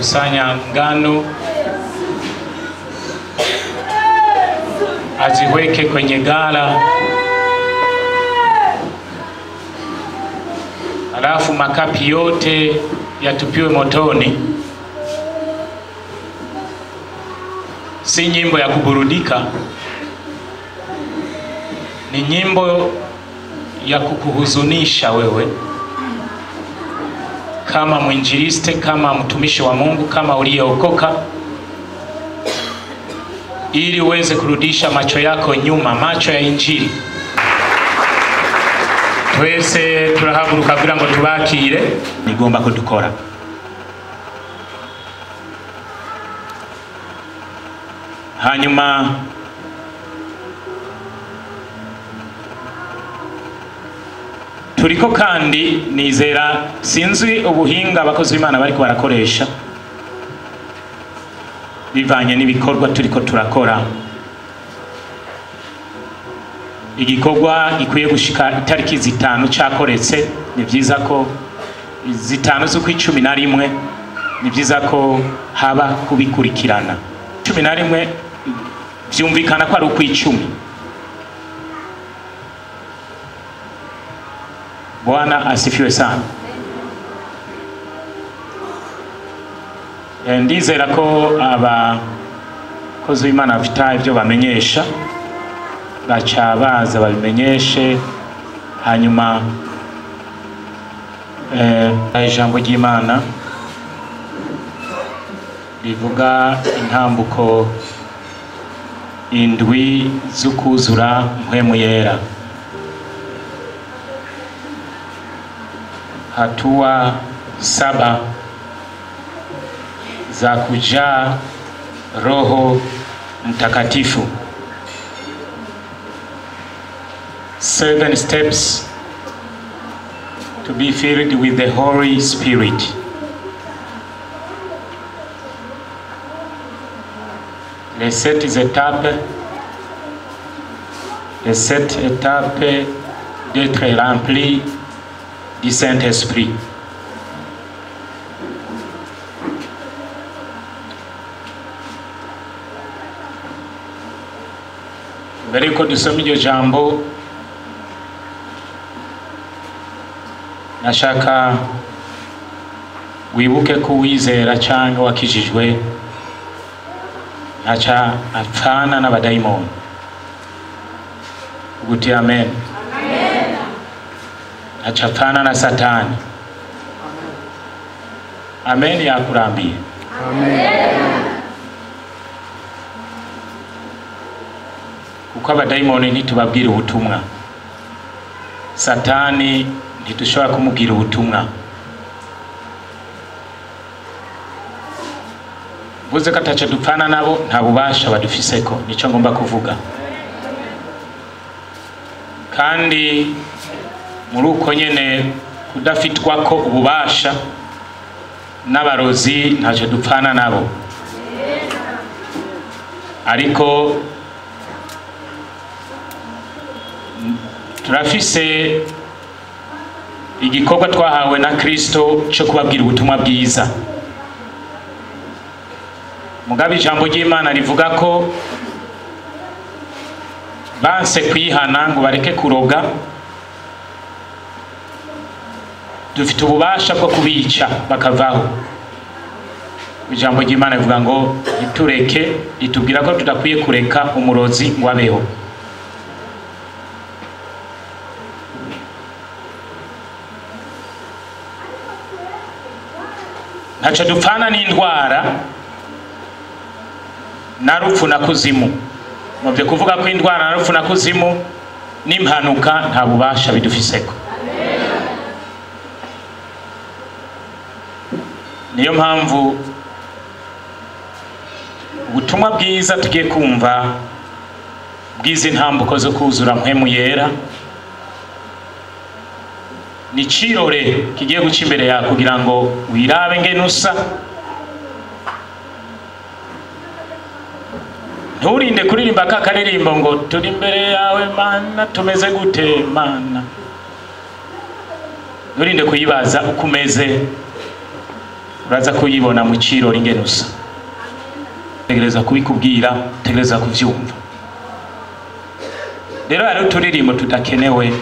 atakusanya ngano aziweke kwenye ghala, alafu makapi yote yatupiwe motoni. Si nyimbo ya kuburudika, ni nyimbo ya kukuhuzunisha wewe kama mwinjilisti, kama mtumishi wa Mungu, kama uliyeokoka, ili uweze kurudisha macho yako nyuma, macho ya Injili. Twese turahaguruka kugira ngo tubakire nigomba kudukora. Hanyuma turiko kandi nizera, sinzi ubuhinga abakozi b'Imana bariko barakoresha bivanye n'ibikorwa turiko turakora. Igikorwa gikwiye gushika itariki 5 cyakoretse. Ni byiza ko 5 z'ukwi11 ni byiza ko haba kubikurikirana. 11 byumvikana ko ari ukwi10. Bwana asifiwe sana. Ndizera ko abakozi b'Imana bafite ibyo bamenyesha baca baza babimenyeshe, hanyuma ijambo ry'Imana rivuga intambuko indwi z'ukuzura mpwemu yera. Hatua 7 za kujaa Roho Mtakatifu. 7 steps to be filled with the Holy Spirit. Les 7 étapes d'être rempli du Saint-Esprit. Mbere yuko dusoma iryo jambo, nashaka wibuke ko wizera cyangwa wakijijwe ntaca apfana n'abadayimoni. Uguti amen. Amen. Ntaca apfana na Satani. Amen yakurambiye. Amen. Kuko abadayimoni ntitubabwira ubutumwa. Satani ntitushobora kumubwira ubutumwa. Buze kataca dupfana nabo nta bubasha badufiseko, nico ngomba kuvuga. Kandi muri uko nyene kudafitwa ko ububasha n'abarozi ntaco dupfana nabo. Ariko turafise igikorwa twahawe na Kristo cyo kubabwira ubutumwa bwiza. Mugabe ijambo ry'Imana rivuga ko banse kwihana ngo bareke kuroga, dufite ububasha bwo kubica bakavaho. Ijambo ry'Imana rivuga ngo itureke, itubwira ko tudakwiye kureka umurozi ngo abeho. Ntaco dupfana n'indwara na rupfu na kuzimu. Muvye kuvuga ko indwara na rupfu na kuzimu n'impanuka nta bubasha bidufiseko. Niyo mpamvu ubutumwa bwiza tugiye kumva bwize ntambuko zo kuzura mpwemu yera ni cirore kigiye guca imbere ya kugira ngo wirabe ngene usa. Nturinde kuririmba ka karirimbo ngo turi imbere yawe Mana tumeze gute Mana. Nturinde kuyibaza uko umeze, uraza kuyibona mu kirori ingene usa. Tegereza kubikubwira, tegereza kuvyumva. Rero hari uturirimbo tudakenewe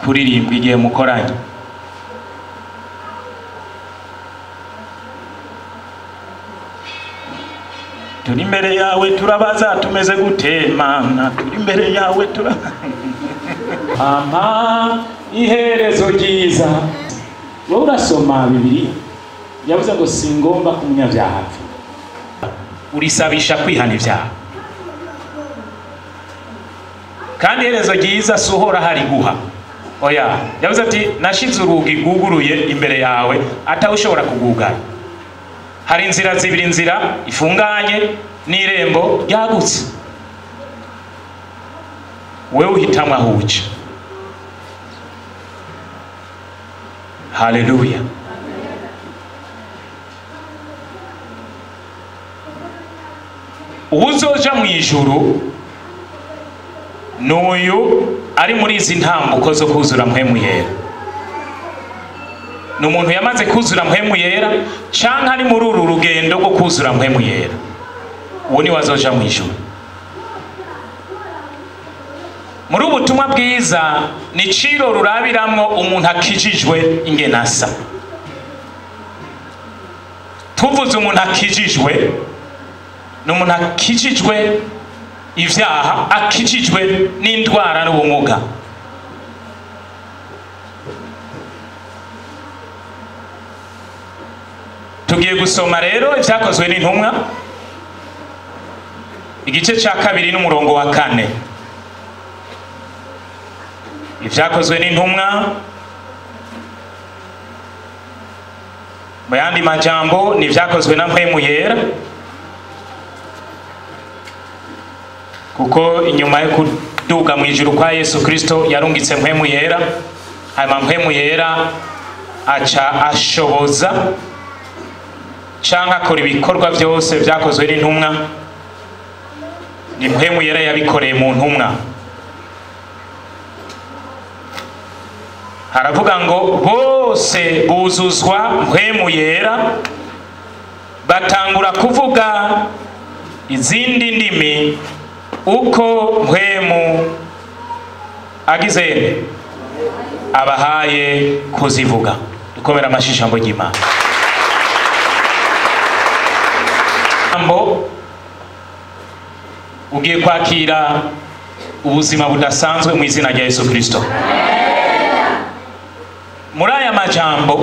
kuririmbwa igihe mukoranye. Turi imbere yawe turabaza tumeze gute Mana, turi imbere yawe ama iherezo ryiza. Wowe urasoma Bibiliya yavuze ngo singomba kumunyabyaha urisabisha kwihana ibyaha, kandi iherezo ryiza suhora hari guha. Oya, yavuze ati nashize urugi guguruye imbere yawe atawushobora kugugara. Hari inzira zibiri, inzira ifunganye n'irembo ryagutse. Wewe uhitamwa aho uca. Haleluya. Uzoja mu ijuru n'uyu ari muri izi ntambuko zo kuzura mpwemu yera. Ni umuntu yamaze kuzura mpwemu yera canke ari muri uru rugendo rwo kuzura mpwemu yera. Uwo ni wazoja mu ijuru. Muri ubutumwa bwiza ni ciro rurabiramwo umuntu akijijwe ingene asa. Tuvuze umuntu akijijwe n'umuntu akijijwe ivyaha, akijijwe n'indwara n'ubumuga. Tugiye gusoma rero ivyakozwe n'intumwa igice ca 2 n'umurongo wa 4. Ivyakozwe n'intumwa mu yandi majambo ni ivyakozwe na mpwemu yera, kuko inyuma yo kuduga mu ijuru kwa Yesu Kristo yarungitse mpwemu yera. Hanyuma mpwemu yera aca ashoboza canke akora ibikorwa byose vyakozwe n'intumwa. Ni mpwemu yera yabikoreye mu ntumwa. Haravuga ngo bose buzuzwa mpwemu yera batangura kuvuga izindi ndimi uko mpwemu agize abahaye kuzivuga. Dukomera amashishambo y'Imana. Ugiye kwakira ubuzima budasanzwe mu izina rya Yesu Kristo. Muri aya majambo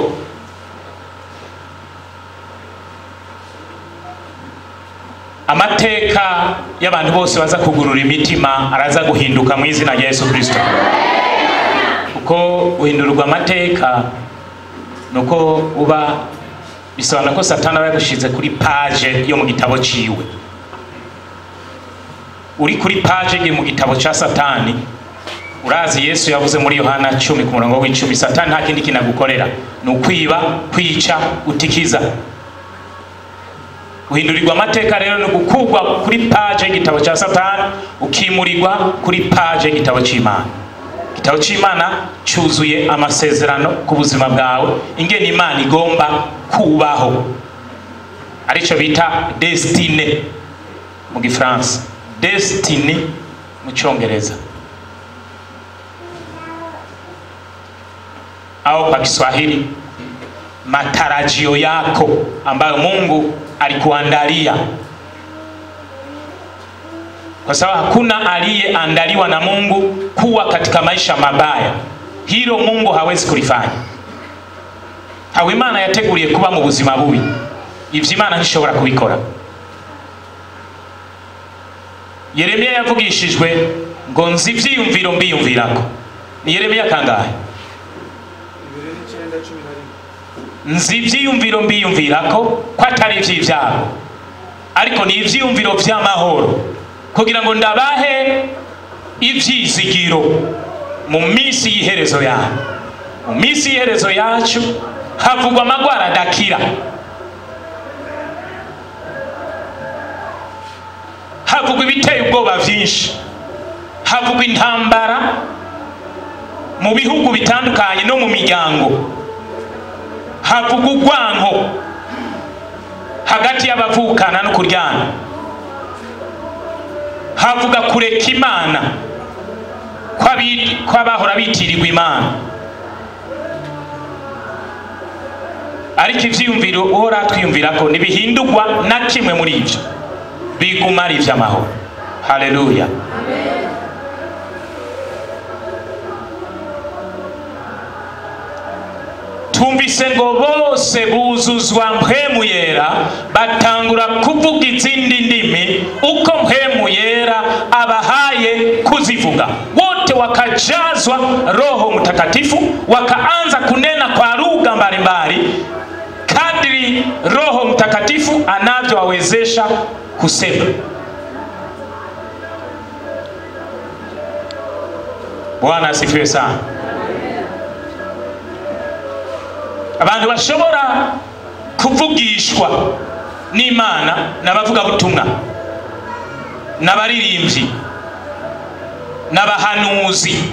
amateka y'abantu bose baza kugurura imitima araza guhinduka mu izina rya Yesu Kristo. Uko uhindurwa amateka nuko uba bisobanura ko Satani aba yagushize kuri page yo mu gitabo ciwe. Uri kuri page ye mu gitabo ca Satani. Urazi Yesu yavuze muri Yohana 10 ku murongo w'10, Satani nta kindi kinagukorera ni ukwiba, kwica, utikiza. Uhindurirwa amateka rero no gukugwa kuri page y'igitabo ca Satani ukimurirwa kuri page y'igitabo c'Imana. Igitabo c'Imana cyuzuye amasezerano ku buzima bwawe, ingene Imana igomba kubaho, arico bita destiny mu Gifaransa, destiny mu Cyongereza, au kwa Kiswahili matarajio yako ambayo Mungu alikuandalia, kwa sababu hakuna aliyeandaliwa na Mungu kuwa katika maisha mabaya. Hilo Mungu hawezi kulifanya. Hawe Imana yateguriye kuba mu buzima bubi, ivyo Imana ntishobora kubikora. Yeremiya yavugishijwe ngo nzi ivyiyumviro mbiyumvirako. Ni Yeremiya kangahe? Nzi ivyiyumviro mbiyumvirako ko atari ivy'ivyago, ariko ni ivyiyumviro vy'amahoro, kugira ngo ndabahe ivyizigiro mu misi y'iherezo yacu. Mu misi y'iherezo yacu havugwa amagwara adakira, havugwa ibiteye ubwoba vyinshi, havugwa intambara mu bihugu bitandukanye no mu miryango, havuga urwanko hagati y'abavukana no kuryana, havuga kureka Imana kw'abahora bitirirwa Imana. Ariko ivyiyumviro uhora twiyumvirako ntibihindurwa na kimwe muri ivyo, biguma ari ivy'amahoro. Haleluya. Twumvise ngo bose buzuzwa mpwemu yera, batangura kuvuga izindi ndimi uko mpwemu yera abahaye kuzivuga. Wote wakajazwa Roho Mtakatifu, wakaanza kunena kwa lugha mbalimbali kadri Roho Mtakatifu anavyowawezesha kusema. Bwana asifiwe sana. Abantu bashobora kuvugishwa n'Imana n'abavuga butumwa, n'abaririmbyi, n'abahanuzi.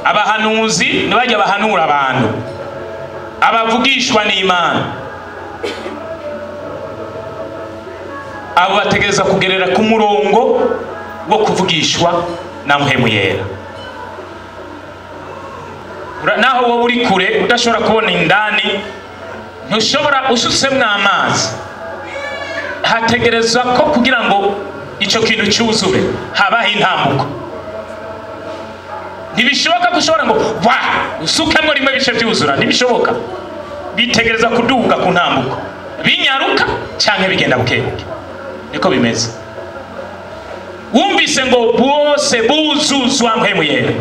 Abahanuzi nibajya bahanura abantu, abavugishwa n'Imana abo bategereza kugerera ku murongo wo kuvugishwa na mpwemu yera. Naho wowe uri kure udashobora kubona indani, ntushobora usutsemwo amazi, hategerezwa ko kugira ngo ico kintu cyuzure habaho intambuko. Ntibishoboka gushobora ngo wa usukemo rimwe bice byuzura, ntibishoboka. Bitegereza kuduga ku ntambuko, binyaruka cyangwa bigenda bukebuke. Niko bimeze. Wumvise ngo bose buzuzwa mpwemu yera,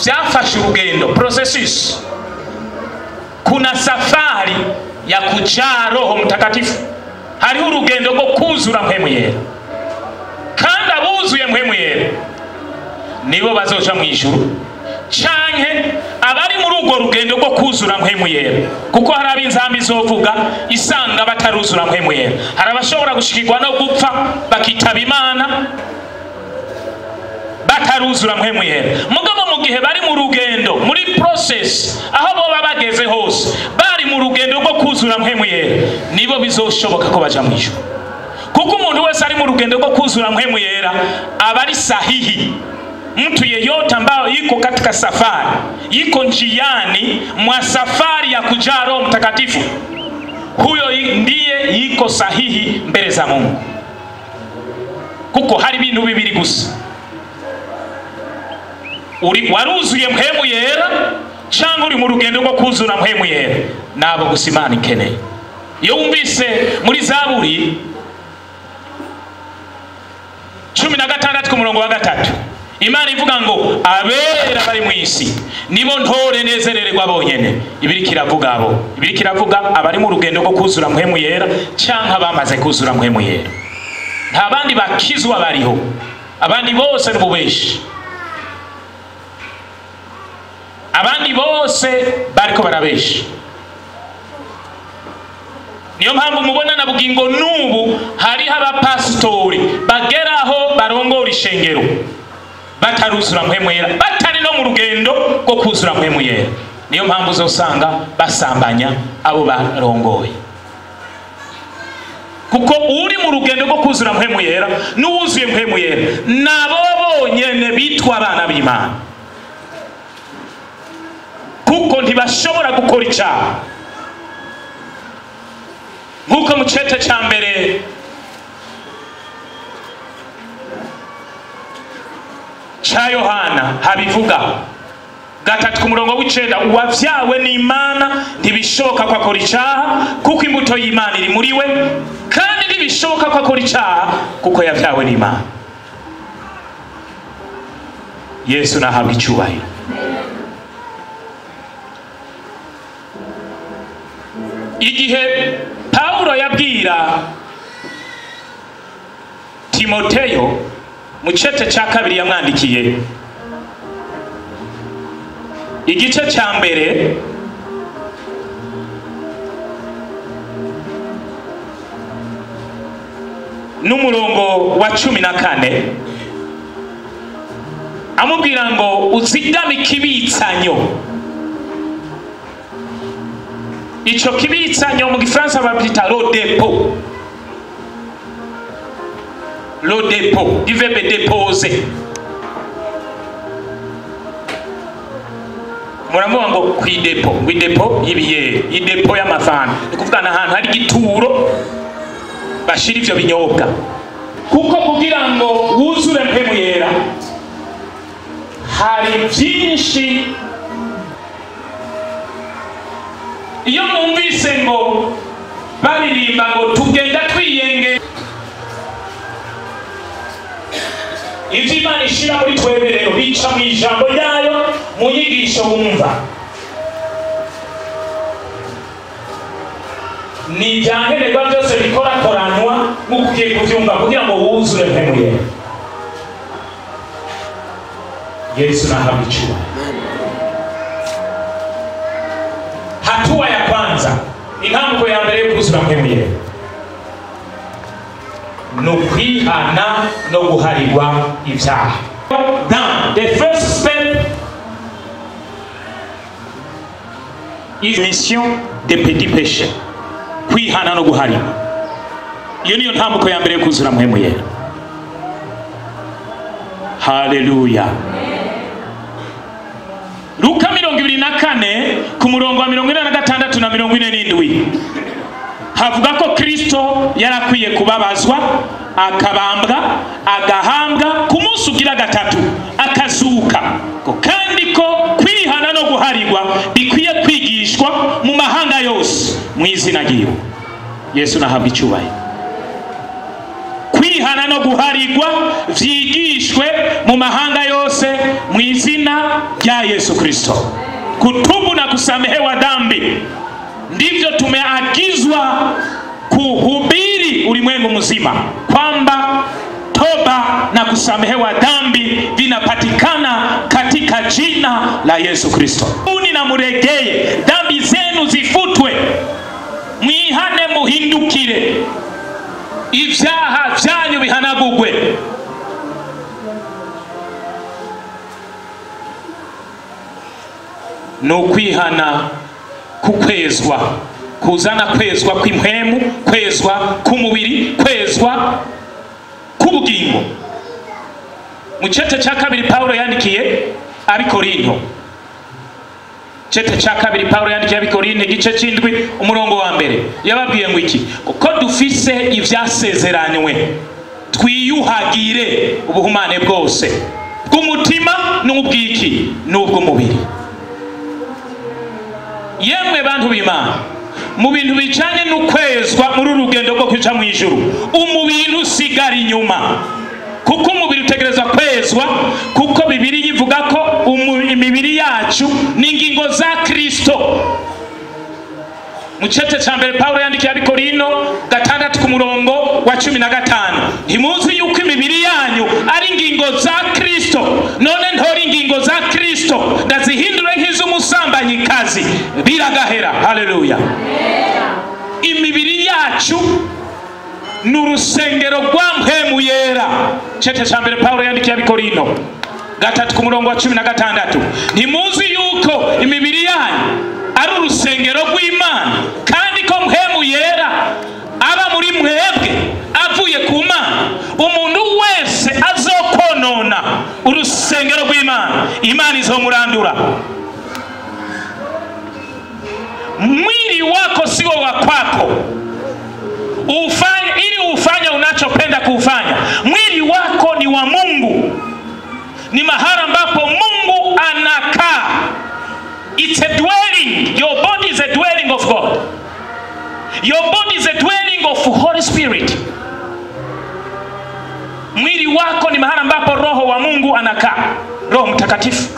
vyafashe urugendo, processus. Kuna safari ya kujaa Roho Mtakatifu. Hariho urugendo rwo kuzura mpwemu yera, kandi abuzuye mpwemu yera nibo bazoja mu ijuru, canke abari muri urwo rugendo rwo kuzura mpwemu yera. Kuko hari ab'inzambi zovuga isanga bataruzura mpwemu yera. Hari abashobora gushikirwa no gupfa bakitaba Imana bataruzura mpwemu yera. Mugabo mu gihe bari mu rugendo, muri process, aho boba bageze hose bari mu rugendo rwo kuzura mpwemu yera, nibo bizoshoboka ko baja mu ijuru. Kuko umuntu wese ari mu rugendo rwo kuzura mpwemu yera aba ari sahihi. Mtu yeyote ambao yuko katika safari, yuko njiani mwa safari ya kujaa Roho Mtakatifu, huyo ndiye yuko sahihi mbele za Mungu. Kuko hari bintu bibiri gusa, waruzuye mpwemu yera cyangwa uri mu rugendo rwo kuzura mpwemu yera, nabo gusa Imana ikeneye. Iyo wumvise muri Zaburi 16 ku murongo wa 3, Imana ivuga ngo abera bari mu isi nibo ntore nezerererwa bonyene, ibiri kiravuga abo, ibiri kiravuga abari mu rugendo rwo kuzura mpwemu yera cyangwa bamaze kuzura mpwemu yera. Nta bandi bakizwa bariho, abandi bose n'ububeshi, abandi bose bariko barabesha. Niyo mpamvu mubona na bugingo n'ubu hariho abapasitori bageraho barongora ishengero bataruzura mpwemu yera, batari no mu rugendo rwo kuzura mpwemu yera. Niyo mpamvu uzosanga basambanya abo barongoye. Kuko uri mu rugendo rwo kuzura mpwemu yera n'uwuzuye mpwemu yera nabo bonyene bitwa abana b'Imana, kuko ntibashobora gukora icyaha. Nkuko mu cete cya mbere cha Yohana habivuga 3 ku murongo w'icenda, uwavyawe n'Imana ntibishoboka ko akora icyaha kuko imbuto y'Imana iri muri we, kandi ntibishoboka ko akora icyaha kuko yavyawe n'Imana. Yesu nahabwa icyubahiro. Igihe Paulo yabwira Timoteyo mu cete cya 2 yamwandikiye, igice cya mbere n'umurongo wa 14, amubwira ngo uzigame ikibitsanyo ico kibitsanyo mu gifaransa babyita le dépôt. Le dépôt, du verbe déposer. Muramuha ngo kwidepo, kwidepo yibiye, idepo y'amafana. Nikuvugana ahantu hari gituro bashira ivyo binyobwa. Kuko kugira ngo wuzure mpemu yera hari byinshi. Iyo mwumvise ngo baririmba ngo tugenda twiyenge, ivyo Imana ishira muri twebwe rero bica mu ijambo ryayo, mu nyigisho wumva. Ni ibyankenerwa byose bikorakoranwa mukugiye kuvyumva kugira ngo wuzure mpemu yera. Yesu nahabwa icyubahiro. Hatua ya kwanza, intambwe ya mbere yo kuzura mpemu yera no kwihana no guharirwa ibyaha. Now, the first step is mission de petit péché. Kwihana no guharirwa. Iyo niyo ntambwe ya mbere yo kuzura mpemu yera. Hallelujah. Luka 24 ku murongo wa 46 na 47 havuga ko Kristo yarakwiye kubabazwa, akabambwa, agahambwa, ku munsi ugira gatatu akazuka. Kandi ko kwihana no guharirwa bikwiye kwigishwa mu mahanga yose mu izina ryiwe. Yesu nahabwa icyubahiro. Kwihana no guharirwa vyigishwe mu mahanga yose mu izina rya Yesu Kristo. Kutubu na kusamehewa dhambi ndivyo tumeagizwa kuhubiri ulimwengu mzima, kwamba toba na kusamehewa dhambi vinapatikana katika jina la Yesu Kristo. Uni na muregeye, dhambi zenu zifutwe, mwihane muhindukire, ivyaha vyanyu bihanagugwe. No kwihana kukwezwa, kuzana kwezwa kw'impwemu, kwezwa k'umubiri, kwezwa k'ubugingo. Mu cete ca kabiri Paulo yandikiye Abikorinto, cete ca kabiri Paulo yandikiye Abikorinto igice c'indwi umurongo wa mbere, yababwiye ngo iki? Kuko dufise ivyasezeranywe twiyuhagire ubuhumane bwose bw'umutima n'ubwiki n'ubw'umubiri. Yemwe bantu b'Imana, mu bintu bijanye n'ukwezwa muri urugendo rwo kuja mu ijuru, umubiri usigara inyuma. Kuko umubiri utegerezwa kwezwa, kuko Bibiliya ivuga ko imibiri yacu ni ingingo za Kristo. Mu cete ca mbere Paulo yandikiye Abikorinto 6 ku murongo wa 15, ntimuzi yuko imibiri yanyu ari ingingo za Kristo? None ntori ingingo za Kristo ndazihindure nk'iz'umusambanyikazi biragahera. Haleluya. Imibiri yacu ni urusengero rwa mpemu yera. Cete ca mbere Paulo yandikiye Abikorinto 3 ku murongo wa 16, ntimuzi yuko imibiri yanyu ari urusengero rw'Imana, kandi ko mpemu yera aba muri mwebwe avuye ku Mana. Umuntu wese azokonona urusengero rw'Imana, Imana izomurandura. Mwili wako sio wa kwako, ili ufanye unachopenda kufanya. Mwili wako ni wa Mungu, ni mahali ambapo Mungu anakaa. It's a dwelling. Your body is a dwelling of God. Your body is a dwelling of Holy Spirit. Mwili wako ni mahali ambapo Roho wa Mungu anakaa, Roho Mtakatifu.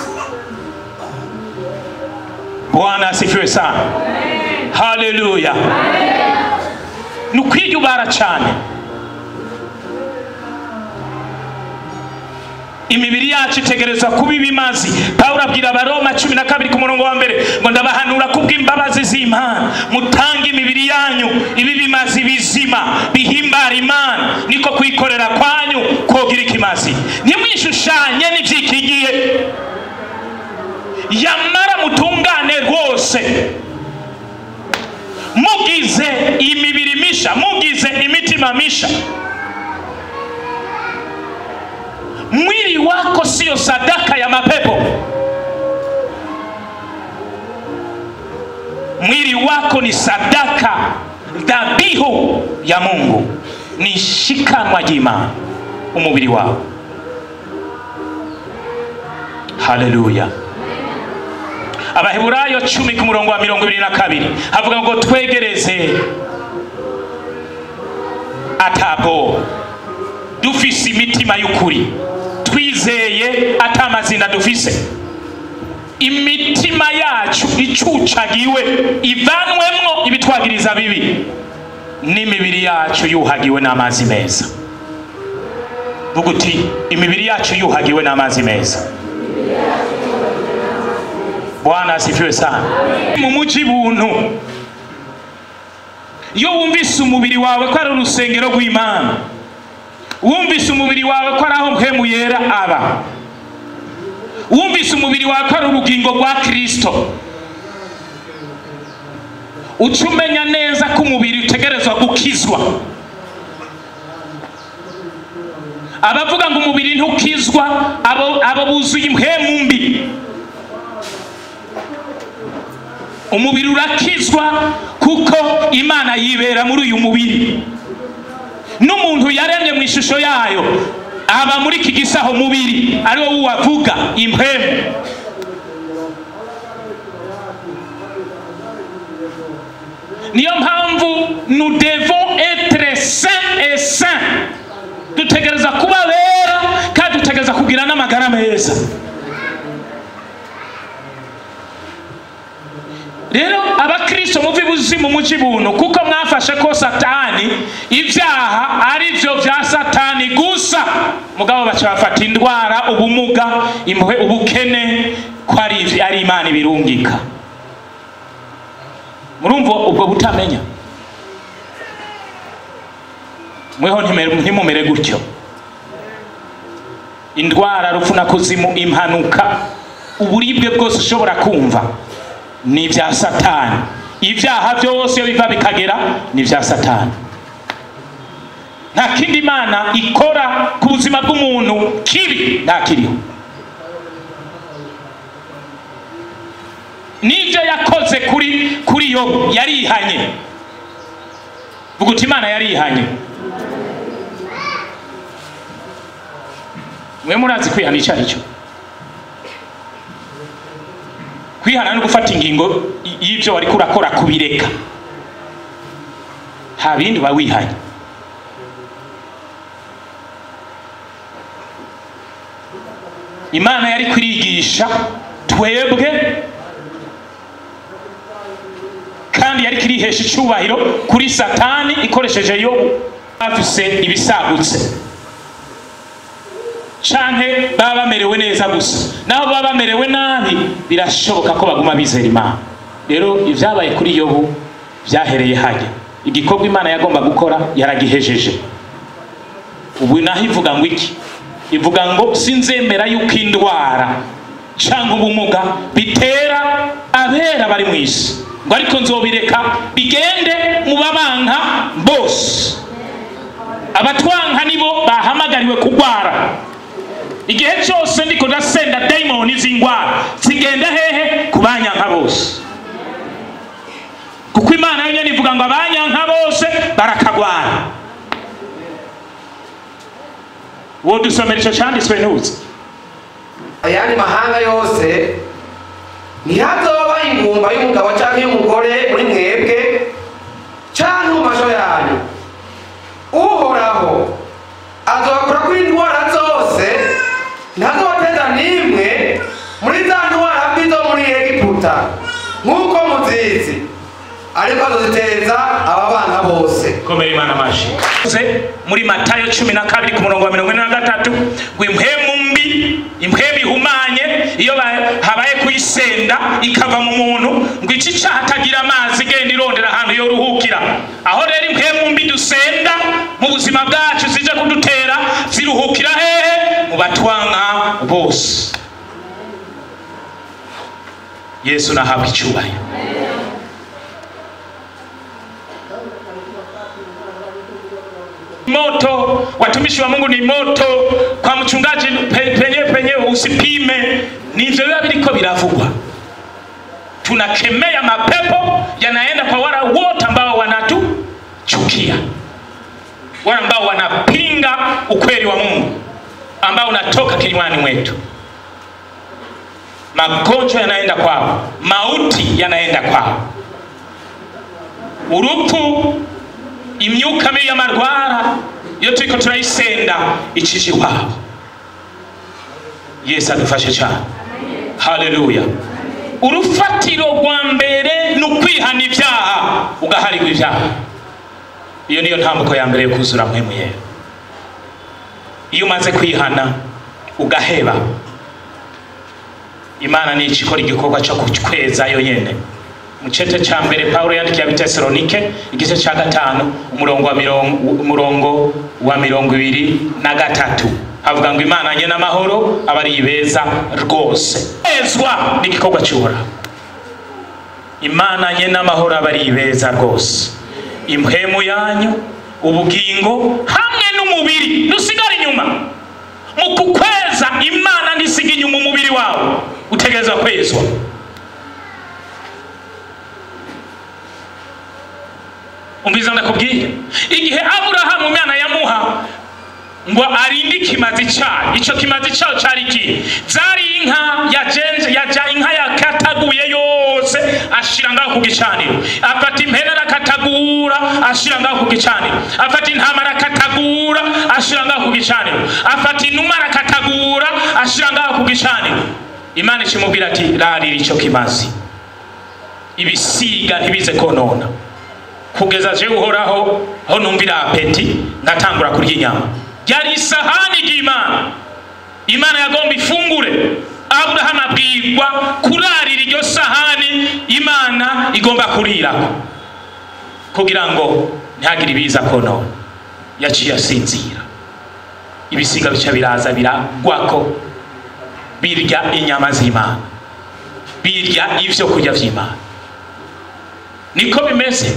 Bwana asifiwe sana. Haleluya. Nukwijubara cyane. Imibiri yacu itegerezwa kuba ibimazi. Paulo abwira Abaroma 12 ku murongo wa mbere ngo ndabahanura kubw'imbabazi z'Imana mutanga imibiri yanyu ibi bimazi bizima bihimbara Imana, niko kwikorera kwanyu kogira ikimazi. Ntimwishushanye n'ivyikigiye, yamara mutungane rwose. mugize imibiri misha, mugize imitima misha. Mwili wako sio sadaka ya mapepo. Mwili wako ni sadaka, dhabihu ya Mungu. Ni shikanwa jima umubiri wao. Haleluya. Abaheburayo 10:22 havuga ngo twegereze atabo dufise imitima y'ukuri, twizeye atamazina dufise. Imitima yacu icucagiwe, ivanwemwo ibitwagiriza bibi, n'imibiri yacu yuhagiwe n'amazi meza. Vuguti imibiri yacu yuhagiwe n'amazi meza. Bwana asifiwe sana. Mu muji buntu, iyo wumvise umubiri wawe ko ari urusengero rw'Imana, wumvise umubiri wawe ko ari aho mpemu yera aba, wumvise umubiri wawe ko ari urugingo rwa Kristo, ucumenya neza ko umubiri utegerezwa gukizwa. Abavuga ngo umubiri ntukizwa abo buzuye impwemu mbi. Umubiri urakizwa kuko Imana yibera muri uyu mubiri. N'umuntu yaremye mu ishusho yayo aba muri iki gisaho mubiri, ari wo wavuga impwemu. Niyo mpamvu nous devons être saints et saints. Dutegereza kuba bera kandi dutegereza kugira n'amagara meza. Rero abakristo muvi buzimu mu kibuntu, kuko mwafashe ko Satani ibyaha ari byo bya Satani gusa, mugabo bacafata indwara, ubumuga, impuhwe, ubukene ko ari Imana ibirungika. Murumva ubwo butamenya? Mweho ntimumere gutyo. Indwara, rupfu na kuzimu, impanuka, uburibwe bwose ushobora kumva ni ibya Satani. Ibyaha byose biva bikagera ni ibya Satani. Nta kindi Imana ikora ku buzima bw'umuntu kibi ntakiriho. Nibyo yakoze kuri Yobu, yarihanye. Vuguti Imana yarihanye. Mwe murazi kwihana icyo ari cyo? Kwihana no gufata ingingo y'ibyo wari kurakora kubireka. Ha bindi bawihanye. Imana yari kurigisha twebwe, kandi yari kirihesha icyubahiro kuri Satani ikoresheje Yobu. Afise ibisagutse canke baba bamerewe neza gusa, naho baba bamerewe nabi birashoboka ko baguma bizera Imana. Rero ivyabaye kuri Yobu byahereye hajya. Igikorwa Imana yagomba gukora yaragihejeje. Ubu naho ivuga ngo iki? Ivuga ngo sinzemera yuko indwara canke ubumuga bitera abera bari mw'isi, ngo ariko nzobireka bigende mu babanka bose. Abatwanka nibo bahamagariwe kugwara. Igihe cyose ndiko ndasenda daimoni zingwara zigenda hehe? Kubanyanka bose. Kuko Imana yonyine ivuga ngo abanyanka bose barakagwara. Wo dusomera icyo cyanditswe ntuzi? Ayandi mahanga yose ntihazoba ingumba y'umugabo cyangwa y'umugore muri mwebwe cyangwa mu masho yanyu. Uhoraho azokora kuri indwara zose, ntazoteza n'imwe muri za ndwara mbi zo muri Egiputa nk'uko muzizi, ariko azoziteza aba bana bose. Komera Imana amashi. Muri Matayo 12:43 ngo impwemu mbi, impwemu ihumanye iyo habaye kuyisenda ikava mu muntu, ngo iki cyaha atagira amazi igenda irondera ahantu yo ruhukira. Aho rero impwemu mbi dusenda mu buzima bwacu zije kudutera ziruhukira hehe? Mu batwanka bose. Yesu nahabwa icyubahiro. moto, watumishi wa Mungu ni moto, kwa mchungaji penye usipime. Ni hivyo biriko biravugwa. Tunakemea mapepo yanaenda kwa wale wote ambao wanatuchukia, wale ambao wanapinga ukweli wa Mungu ambao unatoka kinywani mwetu. Magonjwa yanaenda kwao, mauti yanaenda kwao, urupfu, imyuka mibi y'amarwara yo turiko turayisenda icije kwabo. Yesu adufashe cyane. Haleluya. Urufatiro rwa mbere n'ukwihana ibyaha ugaharirwa ibyaha. Iyo niyo ntambuko ya mbere yo kuzura mpemu yera. Iyo umaze kwihana ugaheba, Imana ni ikikora igikorwa cyo kweza yo nyene. Mu cete cya mbere Paulo yandikiye Abitesalonike igice cya 5 umurongo wa 23 avuga ngo Imana nyene amahoro abari ibeza rwose. Ezwa ni igikorwa cy'Uhoraho. Imana nyene amahoro abari ibeza rwose. Impemu yanyu, ubugingo hamwe n'umubiri dusigara inyuma. Mu kukweza Imana ndisiga inyuma umubiri wawe utegerezwa kwezwa. Umbiza ndakubwiye, igihe Aburahamu Imana yamuha ngo arinde ikimazi cyayo, icyo kimazi cyayo cyari iki? Zari inka yaja inka yakataguye yose ashira ngaho ku gicaniro, afata impene arakatagura ashira ngaho ku gicaniro, afata intama arakatagura ashira ngaho ku gicaniro, afata inuma arakatagura ashira ngaho ku gicaniro. Imana ikimubwira ati rarira icyo kimazi, ibisiga ntibize konona. Kugeza je Uhoraho aho numvira apeti ngatangura kurya inyama. Yari isahani y'Imana, Imana yagomba ifungure. Abraham abwirwa kurarira iryo sahani Imana igomba kurirako kugira ngo ntihagire ibiza konona. Yaciye asinzira, ibisiga bica biraza biragwako, birya inyama z'Imana, birya ivyo kurya vy'Imana. Niko bimeze.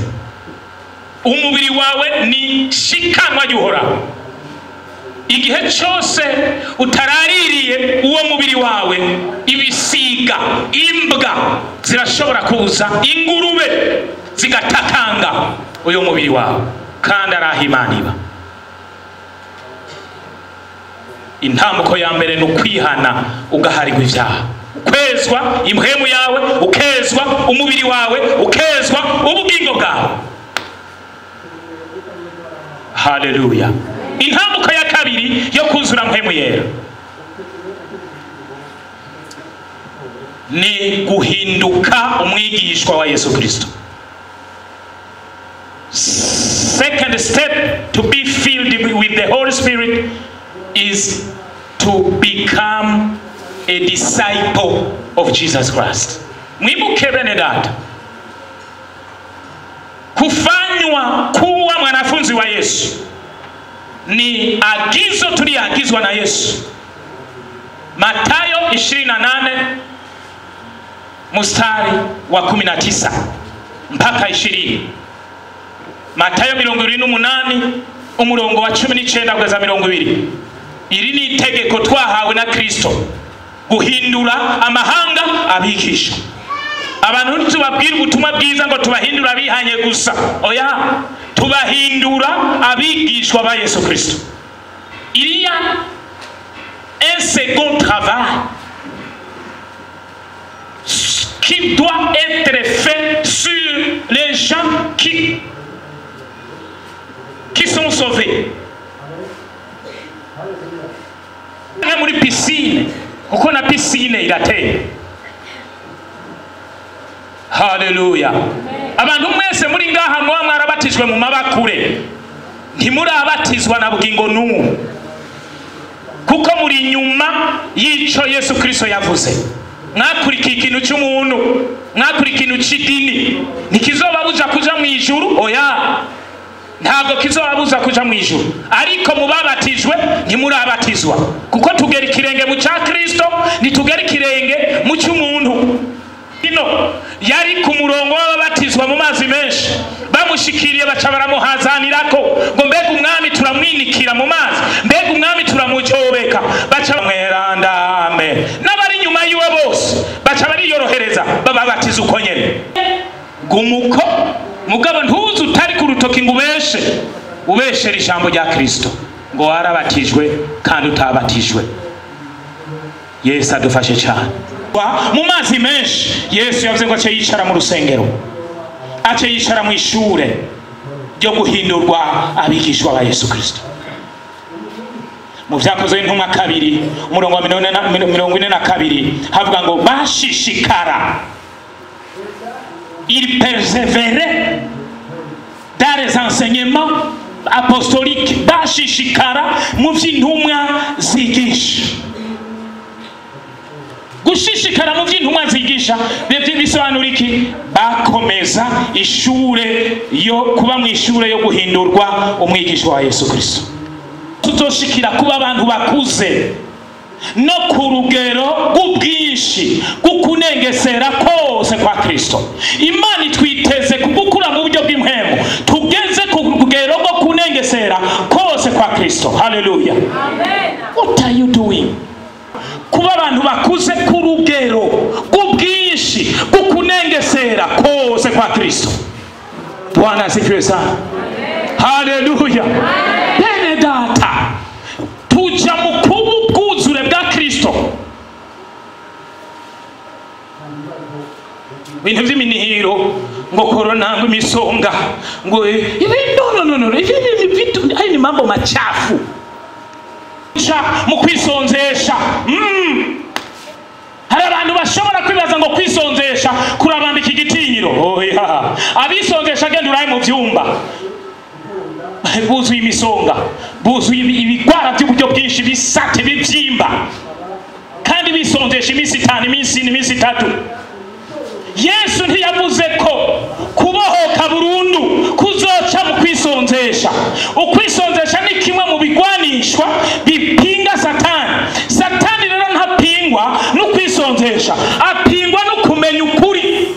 Umubiri wawe ni shikanwa y'Uhoraho. Igihe cyose utaraririye uwo mubiri wawe, ibisiga, imbwa zirashobora kuza, ingurube zigatakanga uyo mubiri wawe, kandi araho Imana iba. Intambuko ya mbere ni ukwihana ugaharirwa ibyaha, ukwezwa impemu yawe, ukezwa umubiri wawe, ukezwa ubugingo bwawe. Haleluya. Intambuko ya kabiri yo kuzura mpemu yera ni guhinduka umwigishwa wa Yesu Kristo. Second step to be filled with the Holy Spirit is to become a disciple of Jesus Christ. Mwibuke bene data, kufanywa kuwa mwanafunzi wa Yesu ni agizo tuliagizwa na Yesu. Mathayo 28 mstari wa 19 mpaka 20. Mathayo 28 umurongo wa 19 kugeza 20. Iri ni itegeko twahawe na Kristo, guhindura amahanga abigisha. Abantu ntitubabwira ubutumwa bwiza ngo tubahindura bihanye gusa. Oya, tubahindura abigishwa ba Yesu Kristo. Il y a un second travail qui doit être fait sur les gens qui sont sauvés. Muri piscine, uko na piscine irateye. Haleluya. Abantu mwese muri ngaha mwa mwarabatijwe mu mabakure, ntimurabatizwa na bugingo n'umwe, kuko muri nyuma y'ico Yesu Kristo yavuze. Mwakurikiye ikintu cy'umuntu, mwakurikiye ikintu cy'idini, ntikizobabuza kuja mu ijuru. Oya, ntabwo kizobabuza kuja mu ijuru, ariko mubabatijwe ntimurabatizwa, kuko tugera ikirenge mu cya Kristo, nitugera ikirenge mu cy'umuntu. Ino yari ku murongo w'ababatizwa mu mazi menshi, bamushikiriye baca baramuhazanirako ngo mbega umwami turamwinikira mu mazi, mbega umwami turamujobeka, baca mwerandame n'abari inyuma yiwe bose baca bariyorohereza bababatiza uko nyene. Gumuko mugabo ntuzi utari ku rutoki ngo ubeshere ijambo rya Kristo ngo warabatijwe kandi utabatijwe. Yesu adufashe cyane. Mu mazi menshi Yesu yavuze ngo ace yicara mu rusengero, ace yicara mu ishure ryo guhindurwa abigishwa ba Yesu Kristo. Mu Vyakozwe n'Intumwa 2 umurongo wa 42 havuga ngo bashishikara, il persévérait dans les enseignements apostoliques, bashishikara mu vy'intumwa zigisha. Gushishikara mu vy'intumwa zigisha bisobanura iki? Bakomeza ishure yo kuba mu ishure yo guhindurwa umwigishwa wa Yesu Kristo. Tuzoshikira kuba abantu bakuze no ku rugero rw'ubwinshi bw'ukunengesera kose kwa Kristo. Imana itwiteze kugukura mu buryo bw'impemu tugeze ku rugero rwo kunengesera kose kwa Kristo. Haleluya. Amen. What are you doing? Kuba abantu bakuze ku rugero rw'ubwinshi bw'ukunengesera kose kwa Kristo. Bwana asifiwe sana. Haleluya. Bene data, tuja mu kubwuzure bwa Kristo. Bintu vy'iminihiro ngo corona ngo imisonga ngo no ibi ni mambo machafu. Mu kwisonzesha hari abantu bashobora kwibaza ngo kwisonzesha kurabambika igitinyiro. Oya, abisonzesha genda uraye mu vyumba buzuye imisonga, buzuye ibigwara by'uburyo bwinshi, bisate bivyimba, kandi bisonzesha iminsi 5 iminsi 3. Yesu ntiyavuze ko kubohoka burundu kuzoca mu kwisonzesha. Ukwisonzesha ni kimwe mu bigwanishwa bipinga Satani. Satani rero ntapingwa no kwisonzesha, apingwa no kumenya ukuri.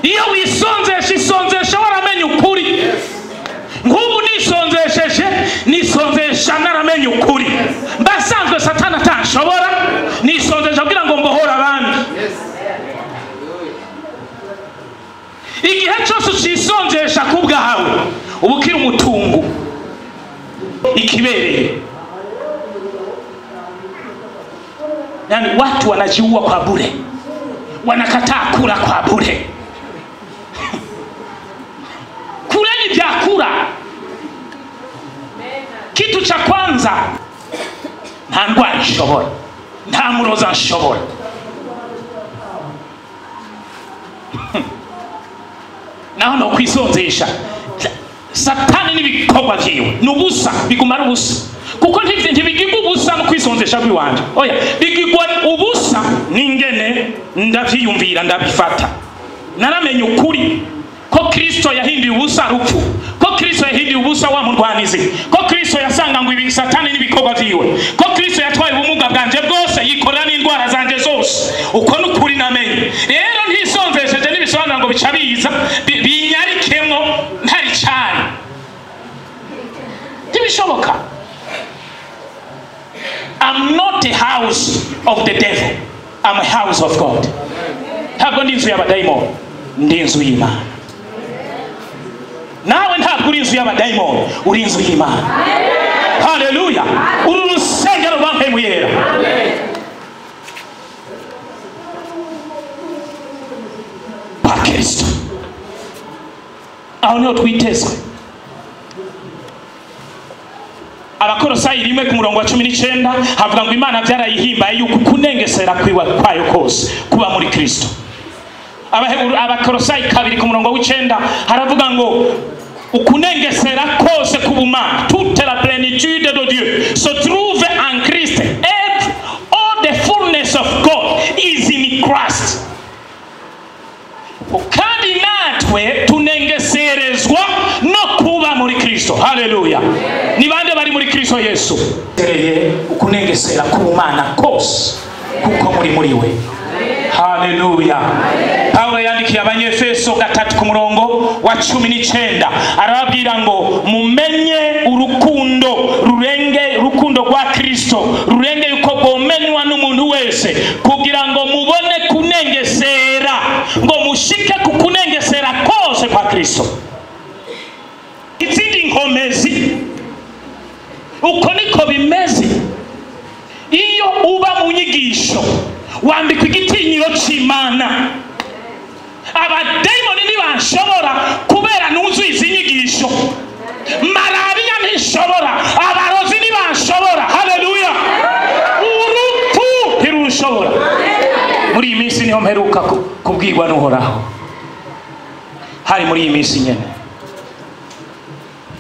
Iyo wisonzesha waramenya ukuri. Nk'ubu nisonzesha naramenya ukuri, mbasanzwe Satani atashobora nisonzesha kugira ngo mbohora abandi. Igihe cyose ucisonzesha kubwawe ubukira umutungu ikibereye. Yani watu wanajiua kwa bure, wanakataa kula kwa bure. Kuleni vyakula. Kitu cha kwanza, nta ndwara ishobora, nta muroza nshobora. Naho no kwisonzesha Satani n'ibikorwa vyiwe n'ubusa, bigumara ubusa, kuko ntibigirwa ubusa no kwisonzesha bw'iwanje. Oya, bigirwa ubusa n'ingene ndavyiyumvira ndabifata. Naramenye ukuri ko Kristo yahinduye ubusa rupfu, ko Kristo yahinduye ubusa wa murwanizi, ko Kristo yasanga ngo ibi Satani n'ibikorwa vyiwe, ko Kristo yatwaye ubumuga bwanje bwose yikorera n'indwara zanje zose. Uko n'ukuri namenye. Rero ntisonzesheje n'ibisobanura ngo bica biza binyarikemwo ntari cyane. Ntibishoboka. I'm not a house of the devil, I'm a house of God. Ntabwo ndi inzu y'abadayimoni, ndi inzu y'Imana. Nawe ntabwo uri inzu y'abadayimoni, uri inzu y'Imana. Haleluya. Uri urusengero rwa Mpemu Yera. Kwa Kristo. Aho niho twitezwe. Abakolosayi 1 ku murongo wa 19 havuga ngo Imana byarayihimbaye yuko kunengesera kwayo kose kuba muri Kristo. Abakolosayi 2 ku murongo w'9 haravuga ngo ukunengesera kose kubumana, toute la plénitude de Dieu se trouve en Christ, et all the fullness of God is in Christ. Kandi natwe tunengeserezwa no kuba muri Kristo. Haleluya. Ni bande bari muri Kristo Yesu? Ukunengesera kubumana kose kuko muri we. Haleluya. Paulo yandikiye Abanyefeso 3:19 arababwira ngo mumenye urukundo urukundo rwa Kristo rurenge yuko gomenwa n'umuntu wese kugira ngo mubone kunengesera ngo mushike ku kunengesera kose kwa Kristo. Izindi nkomezi uko niko bimeze iyo uba mu nyigisho wambikwa igitinyiro c'Imana. Abadayimoni ntibashobora kubera nuzuye izi nyigisho, malariya ntishobora, abarozi ntibashobora. Haleluya! Urupfu ntirushobora. Muri iyi minsi niho mperuka kubwirwa n'Uhoraho, hari muri iyi minsi nyene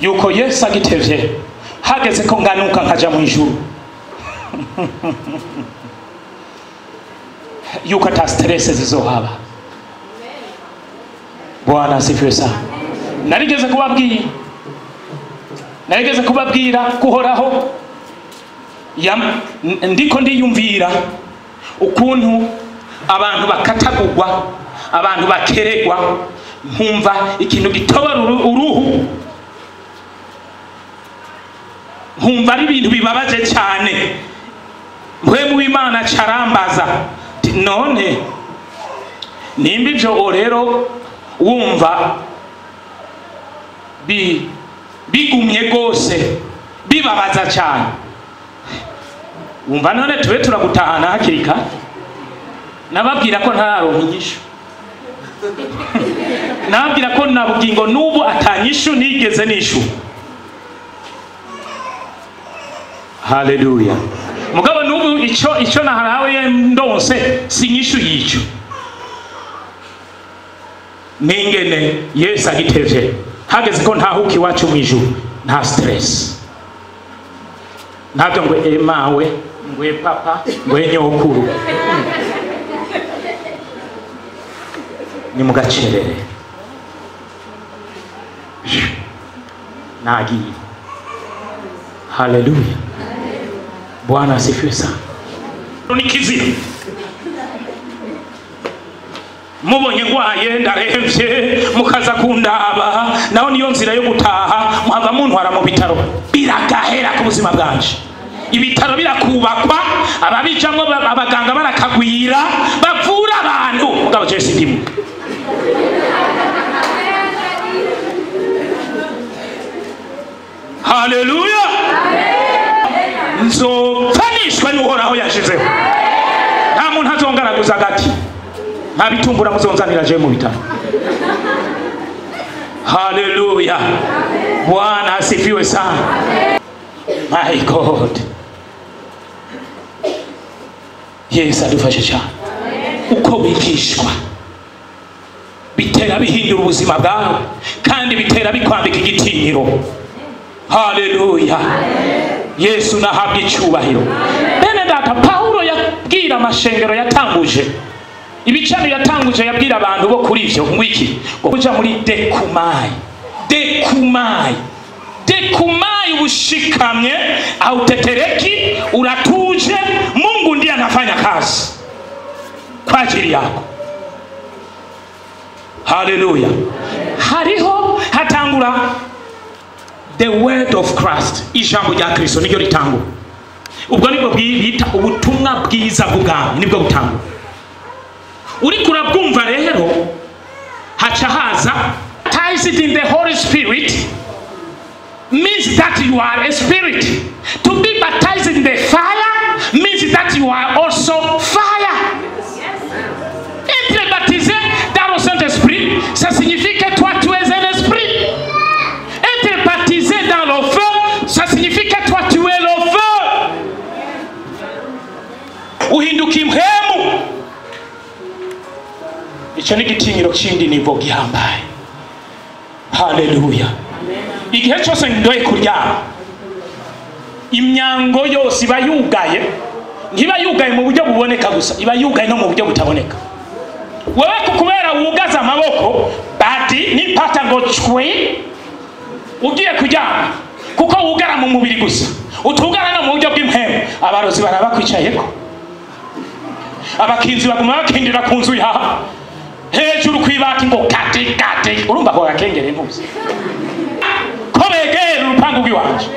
yuko Yesu agitevye hageze ko nganuka nkaja mu ijuru yuko ata stress zizohaba. Bwana asifiwe sana. Narigeze kubabwira kuhoraho ndiko ndiyumvira ukuntu abantu bakatagurwa, abantu bakeregwa, nkumva ikintu gitobara uruhu, nkumva ari ibintu bibabaje cyane. Mpwemu w'Imana carambaza none nimba ivyo rero wumva bigumye gose bibabaza cyane, wumva none tube turagutahana hakiri kare. Nababwira ko ntararonka inyishu, nababwira ko nabugingo n'ubu atanyishu nigeze nishu. Haleluya! Mugabo n'ubu ico naharawe ndonse sinyishu yico. Ningene Yesu agitevye hageze ko ntahuka iwacu mu ijuru, nta stress, ntabyo ngo emawe ngwe papa ngwe nyokuru ni mugacerere nagiye. Haleluya! Bwana asifiwe sana. Nikizira mubonye ngwaye ndaremvye mukaza kundaba naho niyo nzira yo gutaha muhava muntwara mu bitaro biragahera ku buzima bwanje. Ibitaro birakubakwa, ababijamwe abaganga barakagwira bavura abantu, mugabo Yesu ndimu. Haleluya! Nzopfanishwa n'Uhoraho yashizeho, nta muntu azongaraguza agati, nta bitumbura muzonzanira je mu bitaro. Haleluya! Bwana asifiwe sana. My God, Yesu adufashe cyane. Uko bigishwa bitera bihindura ubuzima bwawe kandi bitera bikwambika igitinyiro. Haleluya! Yesu nahabwe icyubahiro. Bene data, Paulo yabwira amashengero yatanguje ibicano, yatanguje yabwira abantu bo kuri ivyo ngwiki ngo kuja muri dekumai ushikamye au tetereki, uratuje, Mungu ndiye anafanya kazi kwa ajili yako. Haleluya! Hariho hatangura the word of Christ, ijambo rya Kristo niryo ritangura. Ubwo nibwo bita ubutumwa bwiza bw'ubwami, nibwo butangura. Uri kurabwumva rero haca haza baptized in the Holy Spirit means that you are a spirit. To be baptized in the fire means that you are also fire. Être baptisé dans le Saint-Esprit, ça signifie que toi tu es un esprit. Être baptisé dans le feu, ça signifie que toi tu es le feu. Uhinduka impwemu. Ico ni igitinyiro kindi nivo gihambaye. Haleluya! Igihe cyose ndoye kuryama, imyango yose iba yugaye, ntiba yugaye mu buryo buboneka gusa, iba yugaye no mu buryo butaboneka. Wewe kukubera wugaza amaboko bati nipata ngo chwe ugiye kuryama kuko wugara mu mubiri gusa, utugara no mu buryo bw'impemu, abarozi baraba kwicayeko, abakinzi baguma bakindira ku nzu yaha hejuru kwibati ngo kate kate, urumva ko yakengere ntuzi ko begera urupangu rw'iwanje.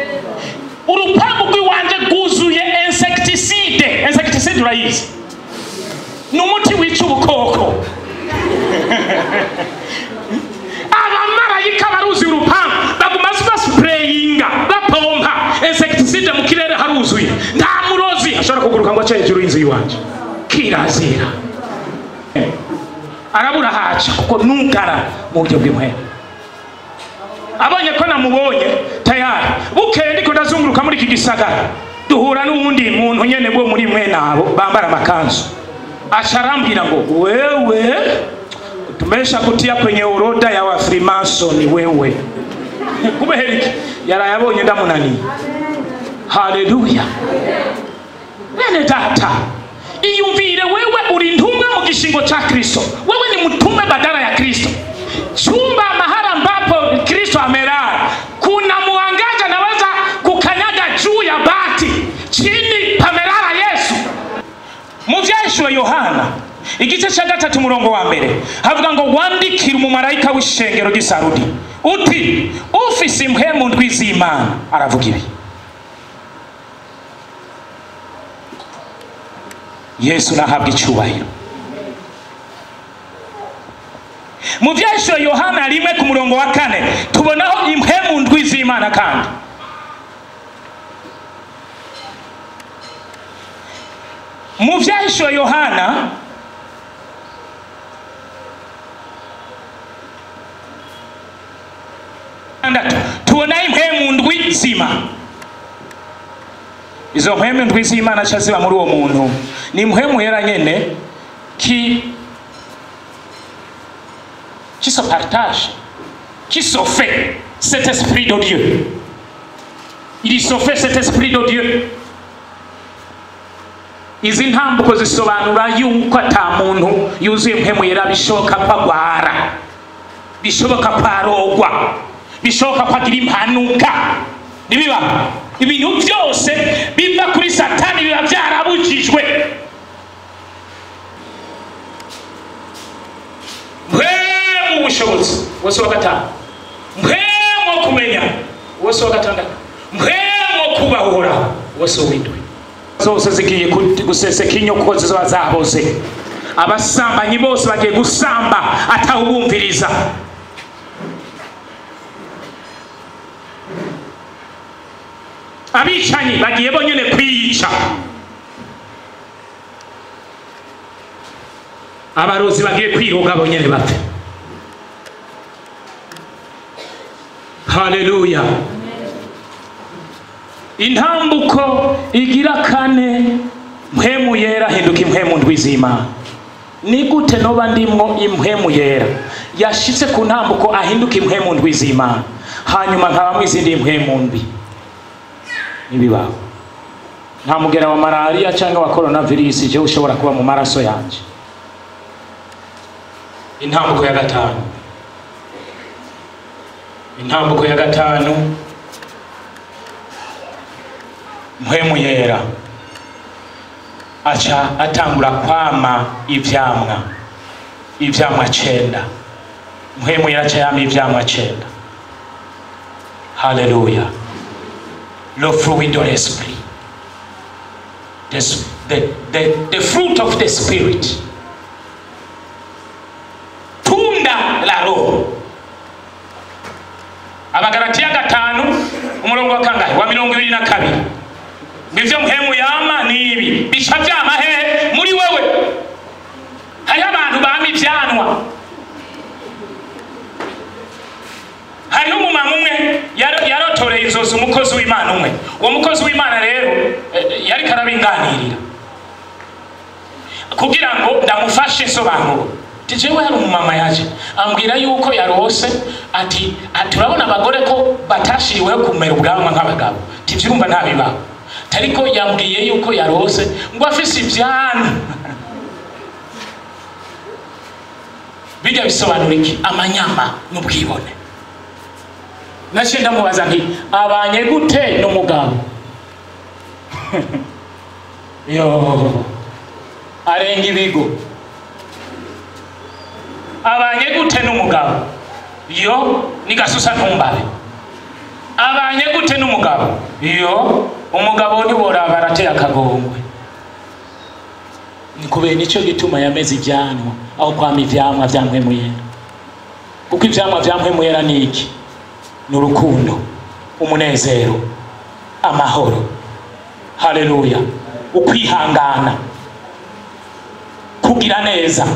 Urupangu rw'iwanje rwuzuye insecticide. Insecticide urayizi, ni umuti wica ubukoko. Abamarayika baruzi urupangu baguma basprayinga bapompa insecticide mu kirere, haruzuye. Nta murozi ashobora kuguruka ngo ace hejuru y'inzu y'iwanje, kirazira. Arabura haca kuko nungara mu buryo bw'impwemu. Abonye ko namubonye tayari, bukeye ndiko ndazunguruka muri iki gisagara, duhura n'uwundi muntu nyene bwo muri mwe nabo bambara amakanzu. Asharambira ngo wewe tumesha kutia kwenye orodha ya Freemason wewe. Kubeheri yarayabonye ndamunani. Haleluya. Bene data, iyumvire wewe uri ntumwa mu gishingo cha Kristo. Wewe ni mtume badala ya Kristo. Chumba mahala ambapo Kristo amelala, kuna mwangaza naweza kukanyaga juu ya bati, chini pamelala Yesu. Mu vyahishwe Yohana igice cya 3 umurongo wa mbere havuga ngo wandikira umumarayika w'ishengero ry'i Sarudi uti ufise impwemu ndwi z'Imana. Aravuga ibi. Yesu nahabwa icyubahiro. Mu vyahishwe Yohana 1 ku murongo wa 4 tubonaho impwemu ndwi z'Imana kandi. Mu vyahishwe Yohana tubona impwemu ndwi z'Imana. Izo mpwemu ndwi z'Imana cha ziba muri uwo muntu ni impwemu yera nyene qui se partage, qui se fait cet esprit de Dieu. Il se fait cet esprit de Dieu. Izi ntambuko zisobanura yuko ata muntu yuzuye impwemu yera bishoboka kwagwara, bishoboka kwarogwa, bishoboka kwagira impanuka. Nibiba ibintu byose biva kuri Satani biba byarabujijwe. Mpwemu ubushobozi wose wa gatanu, mpwemu kumenya wose wa gatandatu, mpwemu kubahora wose w'indwi. Zose zigiye guseseka inyoko zizoba zaboze. Abasambanyi bose bagiye gusamba atawubumviriza. Abicanyi bagiye bonyene kwiyica. Abarozi bagiye kwiroga bonyene bapfe. Haleluya. Intambuko igira kane, mpwemu yera hinduka impwemu ndwi z'Imana. Ni gute noba ndimwo impwemu yera yashitse ku ntambuko ahinduka impwemu ndwi z'Imana, hanyuma nkabamwe izindi impwemu ndwi? Nibibaho. Nta mugera wa malaria cyangwa wa coronavirus je ushobora kuba mu maraso yanje. Intambuko ya gatanu. Intambuko ya gatanu, mpwemu yera acha atangura kwama ivyamwa 9. Mpwemu yera acha yama ivyamwa 9. Haleluya. Le fruit de l'esprit, the fruit of the spirit, tunda la roho. Abagalatia 5 umurongo wa kangahe wa 22. Bivyo mpwemu yama nibi bica vyama he muri wewe. Hari abantu bama ivyanwa. Hari umumama umwe yarotoreye inzozi umukozi w'Imana umwe. Uwo mukozi w'Imana rero yari karabinganirira kugira ngo ndamufashe sobanuro. Tijewe hari umumama yaje ambwira yuko yarose ati turabona abagore ko batashiriwe kumera ubwanwa nk'abagabo. Tivyumva ntabiba. Tariko yambwiye yuko yarose ngo afise ivyana. Bijya bisobanura iki? Amanyama n'ubwibone. Nashinda mubaza nti abanye gute n'umugabo? Yo arenga ibigo. abanye gute n'umugabo? Yo ni gasusa ntumbabe. Abanye gute n'umugabo? Yo umugabo ntibora barateye akagongwe. Nikubera nicyo gituma yameze ijyanwa aho kwama ivyamwa vya mpwemu yera. Kuko ivyamwa vya mpwemu yera ni iki? N'urukundo, umunezero, amahoro. Haleluya. Ukwihangana, kugira neza,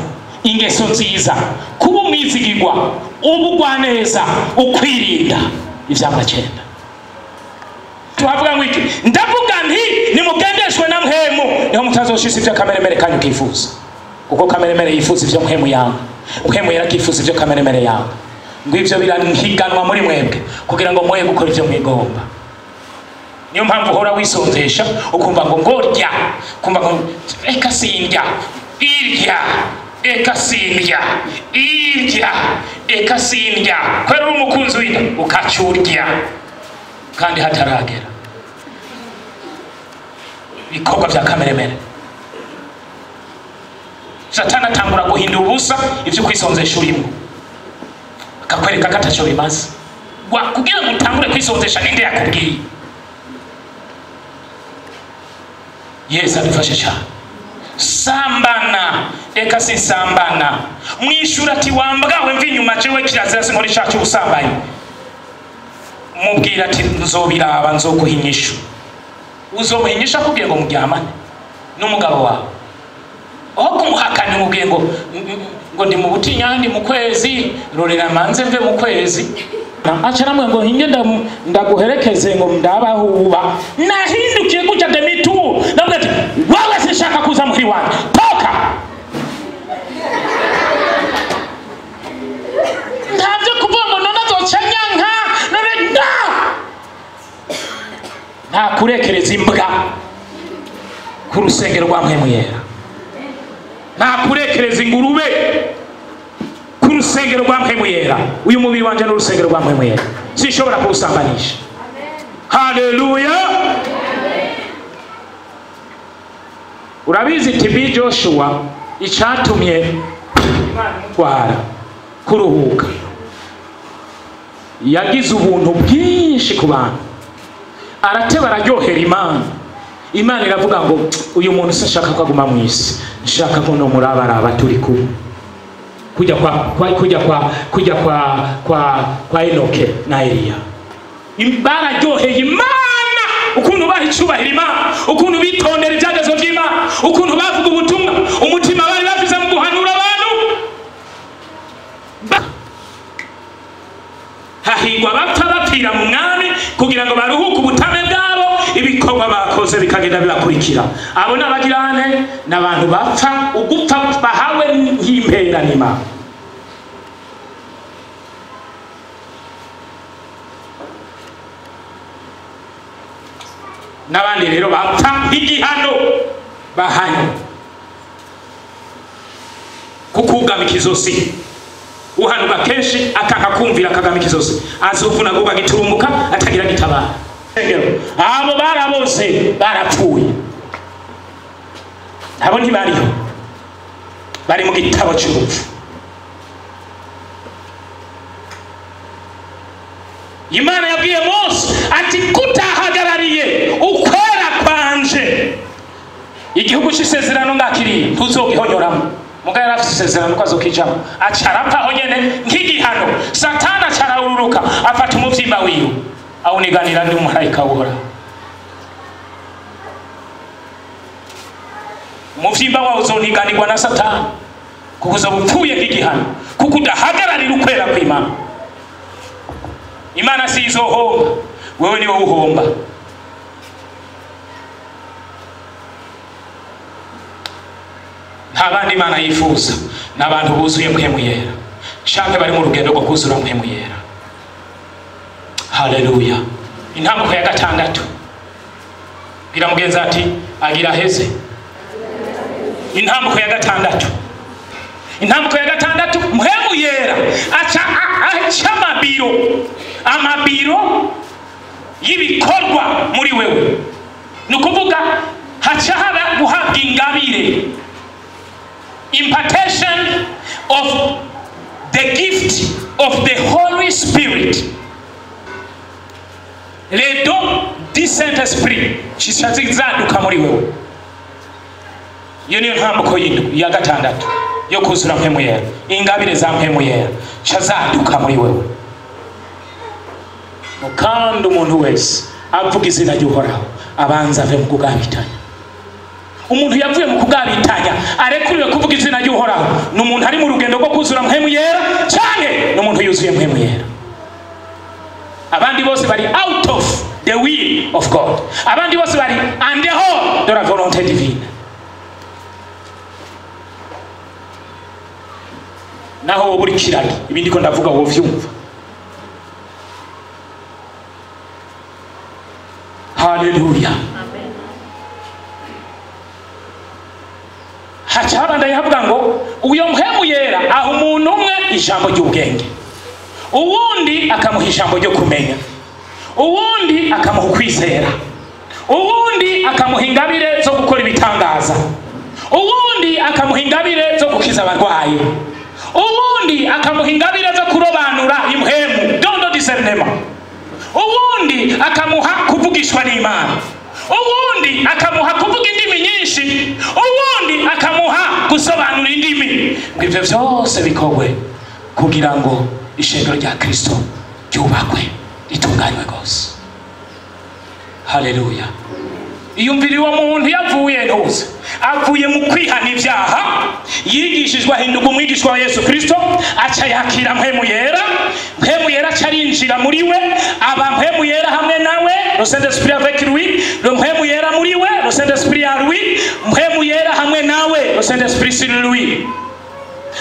ingeso nziza, kuba umwizigirwa, ubugwa neza, ukwirinda. Ivyamwa 9. Tuhavuga ngo iki? Ndavuga nti nimugendeshwe na mpwemu niho mutazoshisa ivyo kameremere kanyu kifuza. Kuko kameremere yifuza ivyo mpwemu yanga, mpwemu yera kifuza ivyo kameremere yanga. Ngo ivyo biranhiganwa muri mwebwe kugira ngo mwoye gukora ivyo mwigomba. Niyo mpamvu uhora wisonzesha ukumva ngo ngorya, kumva ngo eka sindya, irya, eka sindya, irya, eka sindya. Kwera umukunzi w'inda ukacurya kandi hataragera. Ibikorwa vya kameremere. Satani atangura guhinda ubusa ivyo kwisonzesha urimo, akakwereka ko ataco bimaze. Kugira ngo utangure kwisonzesha ninde yakubwiye? Yesu abifashe cyane. Sambana, eka si sambana. Mwishura ati wambwawe mvi nyuma jewe kirazira sinkora cyacu ubusambanyi. Mubwira ati nzobiraba nzoguhinyisha. Uzomuhinyisha kugira ngo muryamane n'umugabo wawe. Aho kumuhakana mubwiye ngo ndi mu butinyandi mu kwezi, rorera manze mve mu kwezi. Acha namwe ngo hinge ndaguherekeze ngo ndabahuba. Nahindukiye gutya demitu. Nabwo ati wawe sinshaka kuza muri wanjye. Toka. Ntabyo kuvuga ngo none azocanyanka. None nda. Nta kurekereza imbwa ku rusengero rwa mpwemu yera. Nta kurekereza ingurube ku rusengero rwa mpwemu yera. Uyu mubiri wanje n'urusengero rwa mpwemu yera. Sinshobora kuwusambanisha. Haleluya. Urabizi TB Joshua icatumye kwara kuruhuka. Yagize ubuntu bwinshi ku bantu. Arateba araryohera Imana. Imana iravuga ngo uyu muntu sinshaka ko aguma mu isi. Nshaka ko no murabaraba turi kumwe. Kujya kwa Enoke na Eliya. Bararyoheye Imana. Ukuntu bahicubahira Imana, ukuntu bitondera ibyagezo by'Imana, ukuntu bavuga ubutumwa, umutima bari bafize mu guhanura abantu. Hahigwa bapfa bapfira mu mwami kugira ngo baruhuke ubutame bwabo, ibikorwa bakoze bikagenda bibakurikira. Abo n'abagirane n'abantu bapfa ugupfa bahawe nk'impera n'Imana. N'abandi rero bapfa igihano bahanye kukugamika izosi. Uhanuka kenshi akakakumvira akagamika izosi, azovuna ngo bagiturumuka atagira gitabara. Abo barabose barapfuye. Abo ntibariho, bari mu gitabo cy'urupfu. Imana yabwiye Mose ati kutahagarariye ukwera kwanje igihugu cy'isezerano ngakiri ntuzogihonyoramo. Mugabo yarafite isezerano ko azokijamo. Acarapfa aho nyene nk'igihano. Satani acarawururuka afata umuvyimba wiwe awuniganira ndi umumarayika w'Uhoraho. Umuvyimba wawe uzoniganirwa na Satani kuko uzobupfuye nk'igihano, kuko udahagararira ukwera kw'Imana. Imana si izohomba, wewe niwe uhomba. Nta bandi Imana yifuza n'abantu buzuye mpwemu yera, canke bari mu rugendo rwo kuzura mpwemu yera. Haleluya. Intambuko ya 6 gira mugenzi ati agira heze. Intambuko ya 6, intambuko ya 6 mpwemu yera aca amabiro y'ibikorwa muri wewe. Nukuvuga haca haba guhabwa ingabire, impartation of the gift of the Holy Spirit, les dons du Saint-Esprit kizaduka muri wewe. Iyo niyo ntambuko y'indwi ya gatandatu yo kuzura mpemu yera, ingabire za mpemu yera cazaduka muri wewe. Kandi umuntu wese avuga izina ry'Uhoraho abanza ave mu kugabitanya. Umuntu yavuye mu kugabitanya arekuriwe kuvuga izina ry'Uhoraho n'umuntu ari mu rugendo rwo kuzura mpemu yera cyane n'umuntu yuzuye mpemu yera. Abandi bose bari out of the will of God, abandi bose bari en dehors de la volonté divine. Naho buri kirari ibindi ko ndavuga wo vyumva. Hallelujah. Amen. Hacabanda yavuga ngo uyo mpemu yera aho umuntu umwe ijambo ry'ubwenge, uwundi akamuha ijambo ryo kumenya, uwundi akamuha kwizera, uwundi akamuha ingabire zo gukora ibitangaza, uwundi akamuha ingabire zo gukiza abarwayi, uwundi akamuha ingabire zo kurobanura impemu dondo discernment, uwundi akamuha kuvugishwa n'Imana, uwundi akamuha kuvuga indimi nyinshi, uwundi akamuha gusobanura indimi. Ibyo byose bikogwe kugira ngo ishengero rya Kristo ryubakwe ritunganywe rwose. Haleluya. Iyumvira uwo muntu yavuye ntuze avuye mu kwihana ibyaha, yigishijwe ahinduka umwigishwa wa Yesu Kristo, aca yakira mpemu yera, mpemu yera aca arinjira muri we, aba mpemu yera hamwe nawe, le Saint-Esprit avec lui, le mpemu yera muri we, le Saint-Esprit à lui, mpemu yera hamwe nawe, le Saint-Esprit sur lui.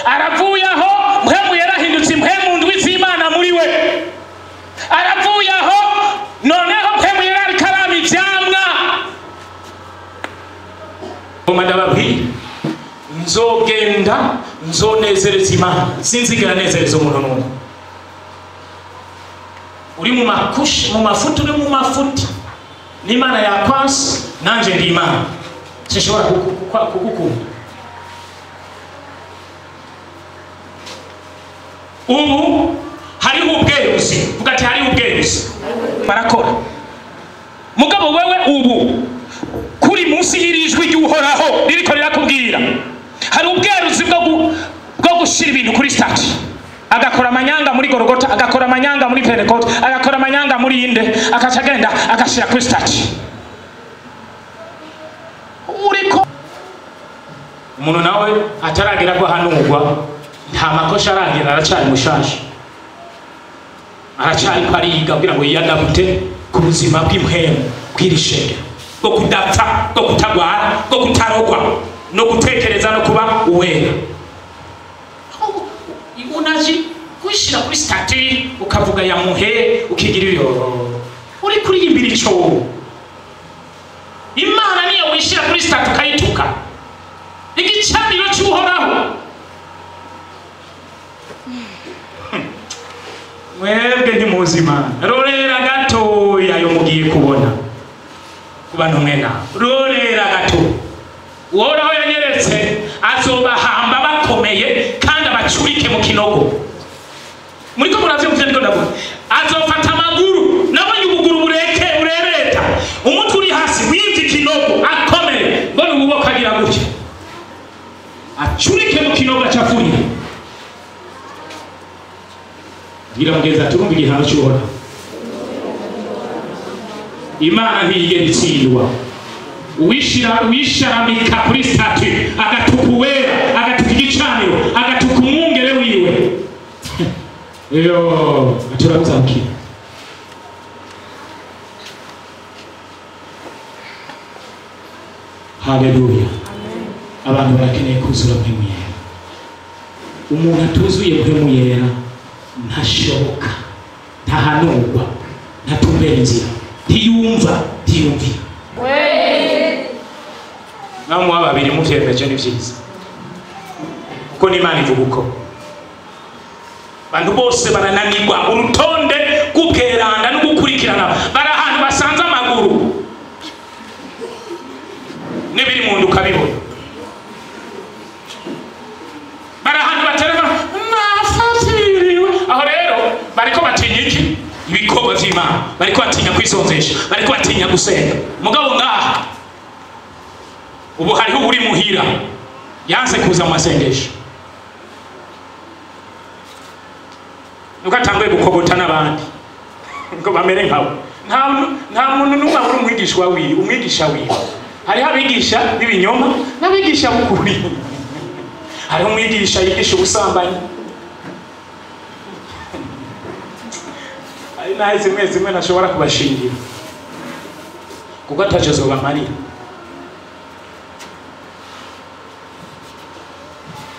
Aravuye aho mpemu yera ahindutse impemu ndwi z'Imana muri we. Aravuye aho noneho mpemu yera ariko arama ivyamwa. Ndababwira nzogenda nzonezereza Imana, sinzigera nezereza umuntu n'umwe. Uri mu makushi mu mafuti, uri mu mafuti n'Imana yakwanse, nanje ndi Imana sinshobora kugukunda. Ubu hariho ubweruzi, vuga ati hariho ubweruzi barakora. Mugabo wewe ubu kuri munsi y'irijwi ry'Uhoraho ririko rirakubwira, hari ubweruzi bwo gushira ibintu kuri stati, agakora amanyanga muri Golgotha, agakora amanyanga muri Pentecote, agakora amanyanga muri inde, akaca agenda agashira kuri stati. Uriko umuntu nawe ataragira ko hanugwa, nta makosha aragira, aracari mushaje, aracari kwariga kugira ngo yiyadapte ku buzima bw'impemu bw'irishengero, bwo kudapfa, bwo kutagwara, bwo kutarogwa, no gutekereza no kuba uwera. Unaji kwishira kuri stati ukavuga ya muhe ukigira iyo uri kuri imbiri ico. Imana niyo wishira kuri stati ukayituka, igicaniro cy'Uhoraho. Mwebwe ntimuzi Imana, rorera gatoya yo mugiye kubona kubantu mwena, rorera gato. Uhoraho yanyeretse azobahamba bakomeye kandi abacurike mu kinogo. Muriko muravyumva ndiko ndavuga, azofata amaguru nabonye ubuguru bureke burereta, umutwe uri hasi wimva ikinogo akomeye, mbona ububoko agira gutya, acurike mu kinogo acafurire. Gira mugeza turumva igihano cy'Uhoraho. Imana ntiyigera itsindwa. Wisharamika kuri statu, agatuka uwera, agatuka igicaniro, agatuka umwungere wiwe. Eyo aturabzaki. Haleluya. Abantu barakeneye kuzura mpemu yera. Umuntu atuzuye mpemu yera ntashoboka, ntahanurwa, ntatumbera inzira, ntiyumva, ntiyumvira. Namwe babiri muvyemeje ni vyiza, kuko n'Imana ivuga uko. Bantu bose barananirwa urutonde gukeranda no gukurikirana, bari ahantu basanze amaguru n'ibiri mu ndu ukabibona, bari ahantu batereka nafase kwisonzesha bariko batinya gusenga. Mugabo ngaha ubu hariho uri muhira yanse kuza mu masengesho, nukatanguye gukobota n'abandi ngo bamere nkawe. Nta muntu n'umwe uri umwigisha wiwe. Hariho abigisha b'ibinyoma n'abigisha b'ukuri. Hariho umwigisha yigisha ubusambanyi, ari nahe zimwe ntashobora kubashingira kuko ataco zobamarira.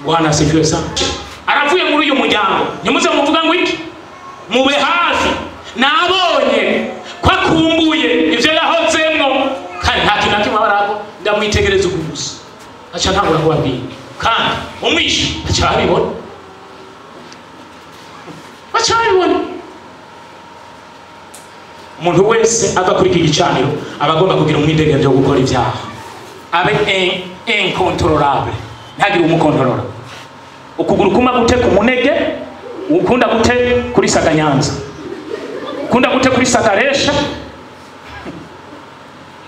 Bwana asifiwe sana. Aravuye muri uyu muryango, ntimuze muvuga ngo iki, mube hafi. Nabonye ko akumbuye ivyo yahozemwo, kandi nta kintu na kimwe barako ndamwitegereza ugusa, aca ntangura kubabwira, kandi umwisha aca abibona, umuntu wese ava kuri iki gicaniro aba agomba kugira umwidegemvyo wo gukora ivyaha, abe incontrolable, ntagire umukontorora. Ukuguru kuma gute ku Munege, ukunda gute kuri Saganyanza, ukunda gute kuri Sagaresha,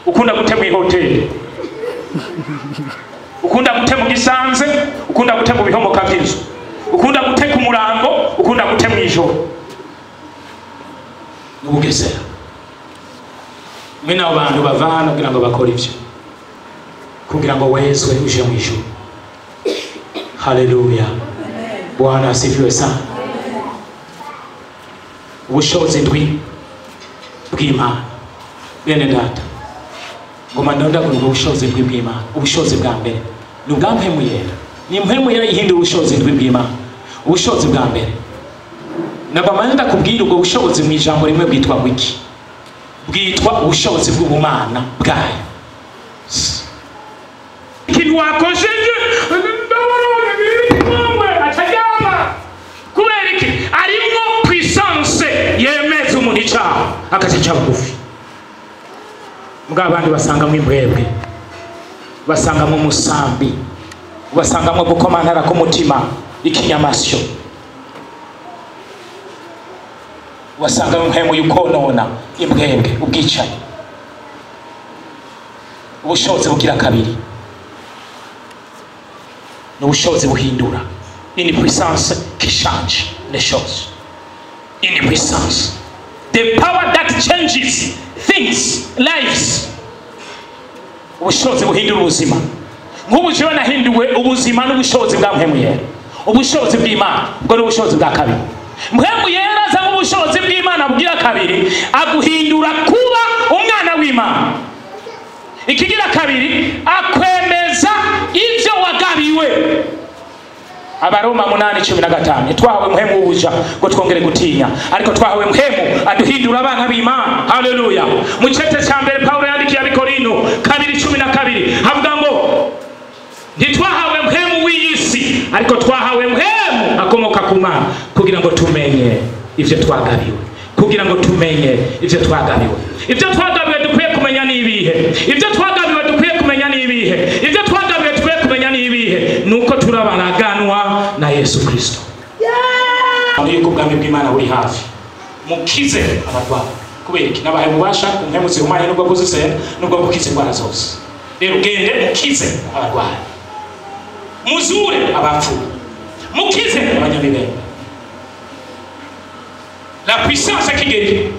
ukunda gute mu hoteli, ukunda gute mu Gisanze, ukunda gute mu bihomoka by'inzu, ukunda gute ku Murango, ukunda gute mu ijoro. Nubugesera mwene abantu bavana kugira ngo bakore ivyo, kugira ngo wezwe uje mu ijoro. Haleluya. Bwana asifiwe sana. Ubushobozi ndwi bw'Imana bene data, ngoma ndonda ku ubushobozi ndwi bw'Imana. Ubushobozi bwa mbere ni ubwa mpemu yera, ni mpemu yera yihindura ubushobozi ndwi bw'Imana. Ubushobozi bwa mbere nabamanda kubwira ubwo bushobozi mu ijambo rimwe bwitwa wiki, bwitwa ubushobozi bw'ubumana bwayo. Ikintu wakojeje kubera iki arimo puissance yemeza umuntu icyaha akazica bugufi. Mbwa abandi basangamo imbwebwe, basangamo umusambi, basangamo gukomantara k'umutima ikinyamasyo, basangamo impemu y'ukonona imbwebwe, ubwicanyi. Ubushobozi bugira kabiri n'ubushobozi buhindura, une puissance qui change les choses, une puissance, the power that changes things, lives. Ubushobozi buhindura ubuzima, nk'ubu jewe nahinduwe ubuzima n'ubushobozi bwa mpemu yera. Ubushobozi bw'Imana bwo n'ubushobozi bwa kabiri. Mpemu yera za ubushobozi bw'Imana bugira kabiri aguhindura kuba umwana w'Imana. Ikigira kabiri akwemeza ivyo wagabiwe. Abaroma 8:15 twahawe mpemu w'ubuja ngo twongere gutinya, ariko twahawe mpemu aduhindura abana b'Imana. Haleluya. Mu cete cya mbere Paulo yandikiye Abikorino 2:12 havuga ngo ntitwahawe mpemu w'iyisi, ariko twahawe mpemu akomoka ku Mana kugira ngo tumenye ivyo twagabiwe, kugira ngo tumenye ivyo twagabiwe. Ivyo twagabiwe dukwiye kumenya nibihe, ivyo twagabiwe dukwiye kumenya nibihe, ivyo twagabiwe dukwiye kumenya nibihe, nuko turabaraganwa na Yesu Kristo. Yuko ubwami bw'Imana buri hafi, mukize abarwayi. Kubera iki nabahaye mubasha ku mpemu zihumanye n'ubwo buzisera n'ubwo bukize indwara zose. Rero gende mukize abarwayi, muzure abapfuye, mukize abanyabibembe. La puissance qui guérit.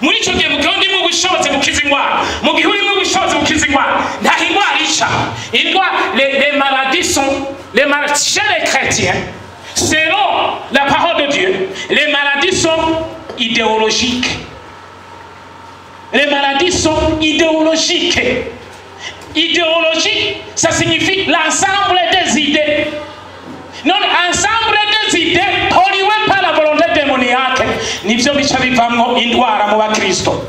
Muri cyo gihe mukondi mu bushobozi bukiza indwara, mu gihe uri mu bushobozi bukiza indwara, nta indwara ica. Les maladies sont chez les chrétiens, selon la parole de Dieu, les maladies sont idéologiques. Les maladies sont idéologiques. Idéologique, ça signifie l'ensemble des idées. Non, ensemble des idées polluées par la volonté démoniaque. Nivyo bica bivamwo indwara mu bakristo.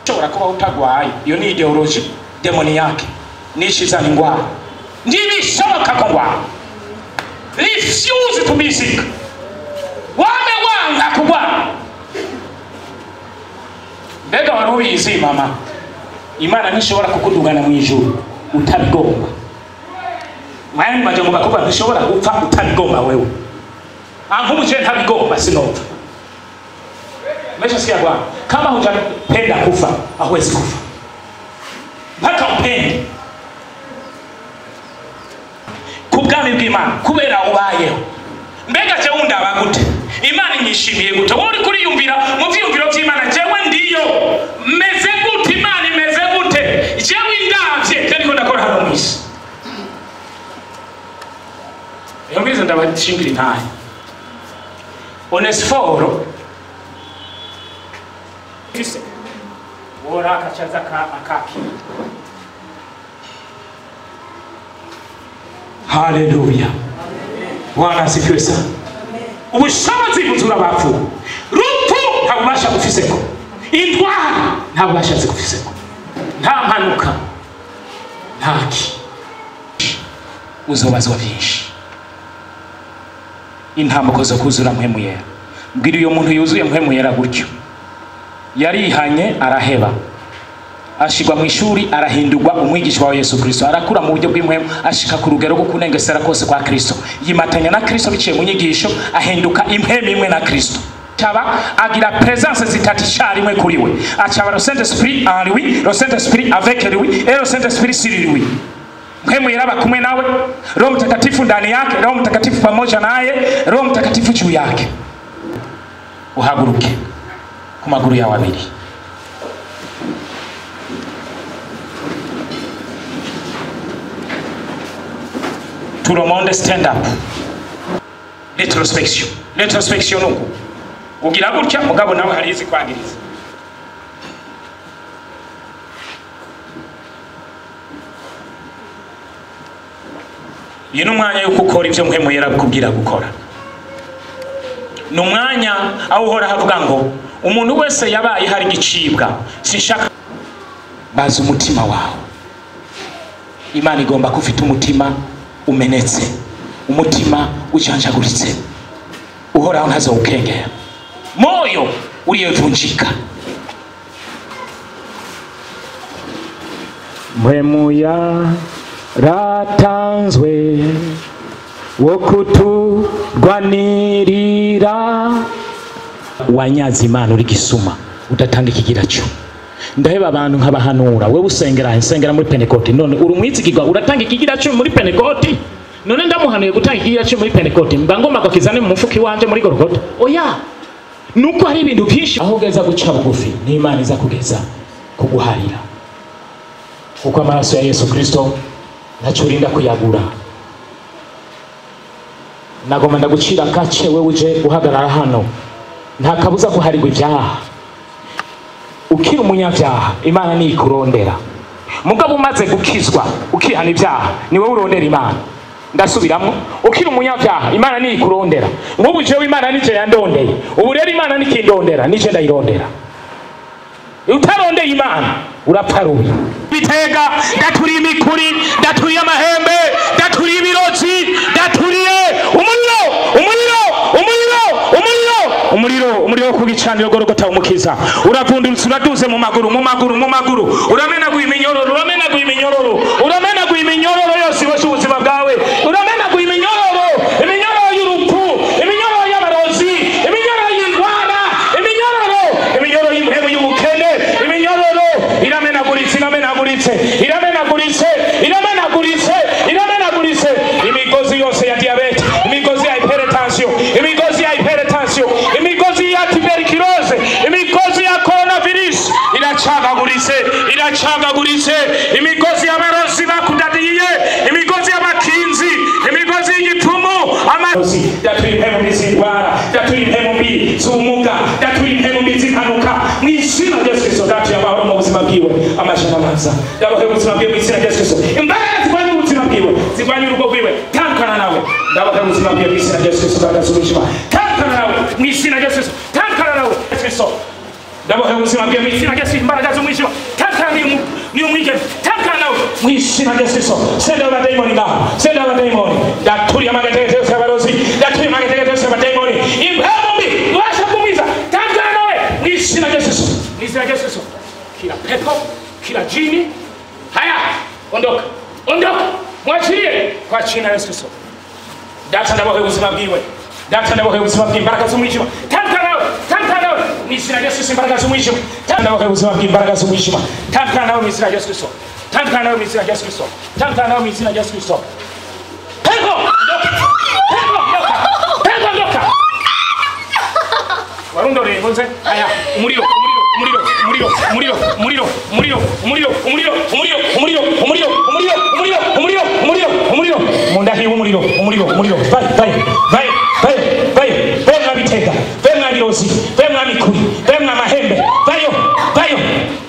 Ushobora kuba utagwaye, iyo ni ideology demoniaque, nishizana indwara. Ntibishoboka ko ngwara. Refuse to be sick. Wame wanga kugwara. Mbega wari ubizi mama, Imana ntishobora kukudugana mu ijuru utabigomba. Mwanya majambo gakuba ntishobora gupfa utabigomba wewe. Angumuje ntabigomba sinopfa. Umeshasikia bwana? Kama hujapenda kufa, hauwezi kufa. Mpaka upende. Kubwami bw'Imana kubera ubayeho. Mbega je unda bagute. Imana inyishimiye gute. Wori kuriyumvira mu vyumviro vy'Imana jewe ndiyo. Meze gute Imana imeze gute. Jewe indavye kandi ko ndakora hano mwisi. Yumvize ndabashingiri ntaye. Onesiforo Kise Wora akachaza akaki. Haleluya. Bwana asifiwe sana. Ubushobozi buzura abapfu. Rupfu ntabubasha gufiseko. Indwara ntabubasha zigufiseko. Nta mpanuka. Ntaki. Uzobazwa byinshi. Intambuko zo kuzura mpemu yera. Mbwira uyo muntu yuzuye mpemu yera gutyo. Yarihanye araheba. Ashigwa mu ishuri arahindurwa umwigisha wa Yesu Kristo. Arakura mu buryo bw'impemu ashika ku rugero rwo kunengesera kose kwa Kristo. Yimatanya na Kristo biciye mu nyigisho ahinduka impemu imwe na Kristo. Chaba agira présence zitatu rimwe kuri we. Achaba le Saint-Esprit en lui, le Saint-Esprit avec lui et le Saint-Esprit sur lui. Mpemu yera bakumwe nawe, Roho Mtakatifu ndani yake, Roho Mtakatifu pamoja naye, Roho Mtakatifu juu yake. Uhaguruke ku maguru yawe abiri. Tout le monde stand up. Retrospection. Retrospection nuko. Ugira gutya mugabo nawe harizi kwagiriza. Yino mwanya yo gukora ivyo mpemu yera kubwira gukora. No mwanya aho uhora havuga ngo umuntu wese yabaye hari gicibwa sinshaka baza umutima wawe. Imana igomba kufita umutima umenetse, umutima ujanjaguritse, uhoraho ntazo ukengera, moyo uliyevunjika. Mpemu yaratanzwe wo kuturwanirira. Wanyaza Imana uri gisuma udatanga ikigira cyo. Ndaheba abantu nkabahanura wewe usengera muri Pentecote, none uri umwizigirwa uratanga ikigira cyo muri Pentecote. None ndamuhanuye gutanga ikigira cyo muri Pentecote, mba ngomba ko kizane mu mufuki wanje muri Golgotha. Oya, nuko hari ibintu byinshi aho ugeza guca bugufi n'Imana iza kugeza kuguharira, kuko amaraso ya Yesu Kristo ntacurinda kuyagura. Nagomba ndagucira kace wewe uje uhagarara hano, nta kabuza kuharirwa ibyaha. Ukiri umunyabyaha Imana ni ikurondera, mugabo umaze gukizwa ukihana ibyaha ni wowe urondera Imana. Ndasubiramo, ukiri umunyabyaha Imana ni ikurondera. Nk'ubu jewe Imana nije yandondeye, ubu rero Imana nikindondera nije ndayirondera. Utarondeye Imana urapfaruye. Bitega daturi imikuri, daturi amahembe, daturi ibirozi, daturiye umuriro ku gicaniro Golgotha umukiza. Uravundurutse uraduze mu maguru uramenaguye iminyororo, uramenaguye iminyororo yose iboshe ubuzima bwawe, uramenaguye iminyororo y'urupfu, iminyororo y'abarozi, iminyororo y'indwara, iminyororo y'impemu y'ubukene, iminyororo iramenaguritse, imigozi yose ya diabete, imigozi ya hypertension, imigozi ya tuberculose, imigozi ya coronavirus iracagaguritse, imigozi y'abarozi bakudadiye, imigozi y'abakinzi, imigozi y'igipfumu, amarozi daturi impemu bizindwara, daturi impemu mbi z'ubumuga, daturi impemu mbi z'impanuka mu izina rya Yesu Kristo. Datuye amahoro mu buzima bwiwe, amajana amaza yabahe ubuzima bwiwe mu izina rya Yesu Kristo. Imbaraga zirwanya ubuzima bwiwe, zirwanya urugo rwiwe, tandukana nawe. Ndabahe ubuzima bwiwe mu izina rya Yesu Kristo. Ndagasubiza tandukana nawe mu izina rya Yesu Kristo, tandukana nawe Yesu Kristo. Ndabahe ubuzima bwiwe mu izina rya Yesu. Imbaraga z'umwijima tandukana niyo mwigeme, tandukana nawe mu izina rya Yesu Kristo. Senda abadayimoni ngaho, senda abadayimoni, daturiye amategeko yose y'abarozi, daturiye amategeko yose y'abadayimoni, impemu mbi ubasha kumwiza, tandukana nawe mu izina rya Yesu. Mu izina rya Yesu, kila pepo, kila jini, haya ondoka, mwachilie kwa jina la Yesu. Data ndabahe ubuzima bwiwe, data ndabohoye ubuzima bw'imbaraga z'umwijima tandukana nawe mu izina rya Yesu imbaraga z'umwijima ndabohoye ubuzima bw'imbaraga z'umwijima tandukana nawe mu izina rya Yesu Kristo tandukana nawe mu izina rya Yesu Kristo tandukana nawe mu izina rya Yesu Kristo pego ndoka warundo rengonze aya umuriro munda hiwe umuriro vai mwabitega vai mwabirozi vai mwamikuri vai mwamahembe vayo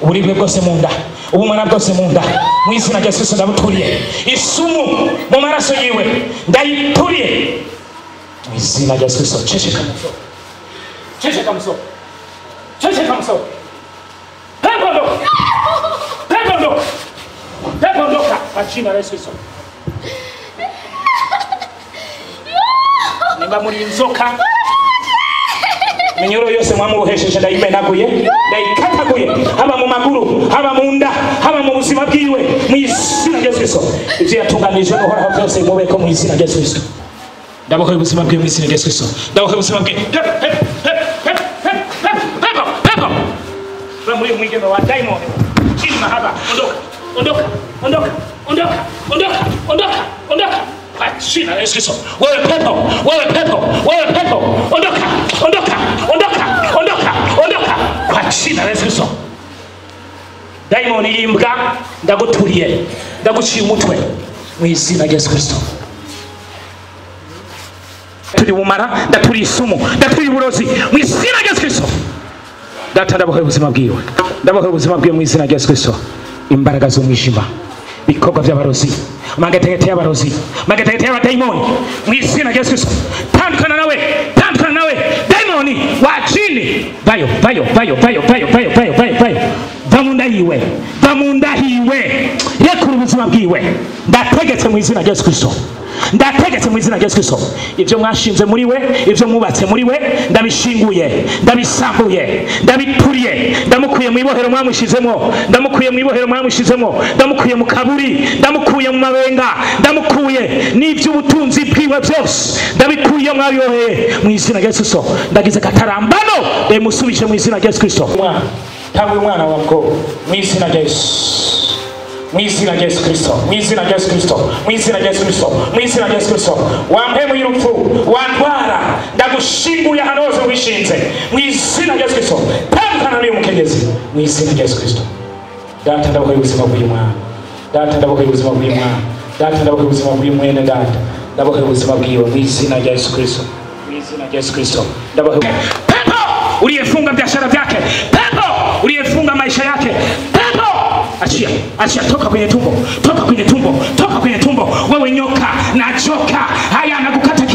uburibwe bwose munda ubumara bwose munda mu izina rya Yesu ndabuturiye isumu mu maraso yiwe ndayituriye mu izina rya Yesu ceceka muso Pepondoka achina Yesu Kristo nimba muri inzoka minyoro yose mwamubohesheje ndayimenaguye ndayikataguye haba mu maguru haba mu nda haba mu buzima bwiwe mu izina rya Yesu Kristo ivyo yatunganije uhoraho byose mubeko mu izina rya Yesu Kristo ndabohoye ubuzima bwiwe mu izina rya Yesu Kristo ndabohoye ubuzima bwiwe muri mwingine wa daimoni chini mahaba ondoka kwa jina la Yesu Kristo wewe pepo ondoka kwa jina la Yesu Kristo daimoni imbwa ndaguturiye ndaguciye umutwe mu izina rya Yesu Kristo turi bumara ndaturi isumu ndaturi burozi mu izina rya Yesu Kristo data ndabohoye ubuzima bwiwe mu izina rya Yesu Kristo imbaraga z'umwijima bikorwa by'abarozi mangetengete y'abarozi mangetengete y'abadaimoni mu izina rya Yesu Kristo tandukana nawe daimoni wa chini bayo bamunda hiwe rekura ubuzima bwiwe ndategetse mu izina rya Yesu Kristo ivyo mwashinze muri we ivyo mubatse muri we ndabishinguye ndabisambuye ndabituriye ndamukuye mu ibohero mwamushizemo ndamukuye mu kaburi ndamukuye mu mabenga ndamukuye n'ivy'ubutunzi bwiwe byose ndabikuye mwabiyoheye mu izina rya Yesu ndagize katarambano musubije mu izina rya Yesu Kristo tangu umwana wako mu izina rya Yesu mu izina rya Yesu Kristo wampe mu y'urupfu wandwara ndagushinguye hano hose wishinze mu izina rya Yesu Kristo tandukana n'uyu mukegezi mu izina rya Yesu Kristo data ndabohoye ubuzima bw'uyu mwana ndabohoye ubuzima bw'umwene data ndabohoye ubuzima bwiwe mu izina rya Yesu Kristo ndabohoye pepo uliyefunga biashara vyake pepo uliyefunga maisha yake pepo achia toka kwenye tumbo wewe nyoka na joka haya nakukata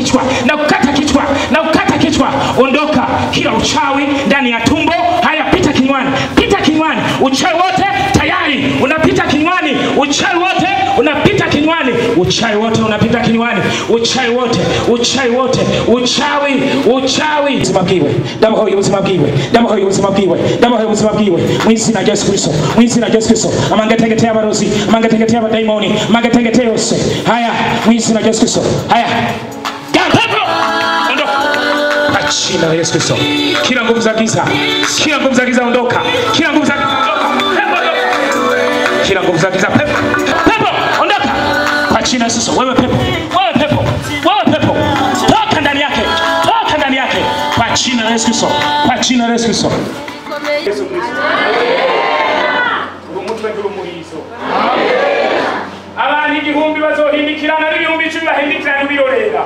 kichwa ondoka kila uchawi ndani ya tumbo haya pita kinywani uchawi wote tayari unapita kinywani uchawi wote unapita kinywani ndabohoye ubuzima bwiwe mu izina rya Yesu Kristo amangetengete y'abarozi amangetengete y'abadaimoni amangetengete yose haya mu izina rya Yesu Kristo haya jina la Yesu Kristo kila nguvu za giza ondoka kila nguvu za giza pepo ondoka kwa jina la Yesu wewe pepo toka ndani yake kwa jina la Yesu Kristo Yesu Kristo umutwe ngurumurizo abantu igihumbi bazohindikirana n'ibihumbi 10 bahindikirana birorera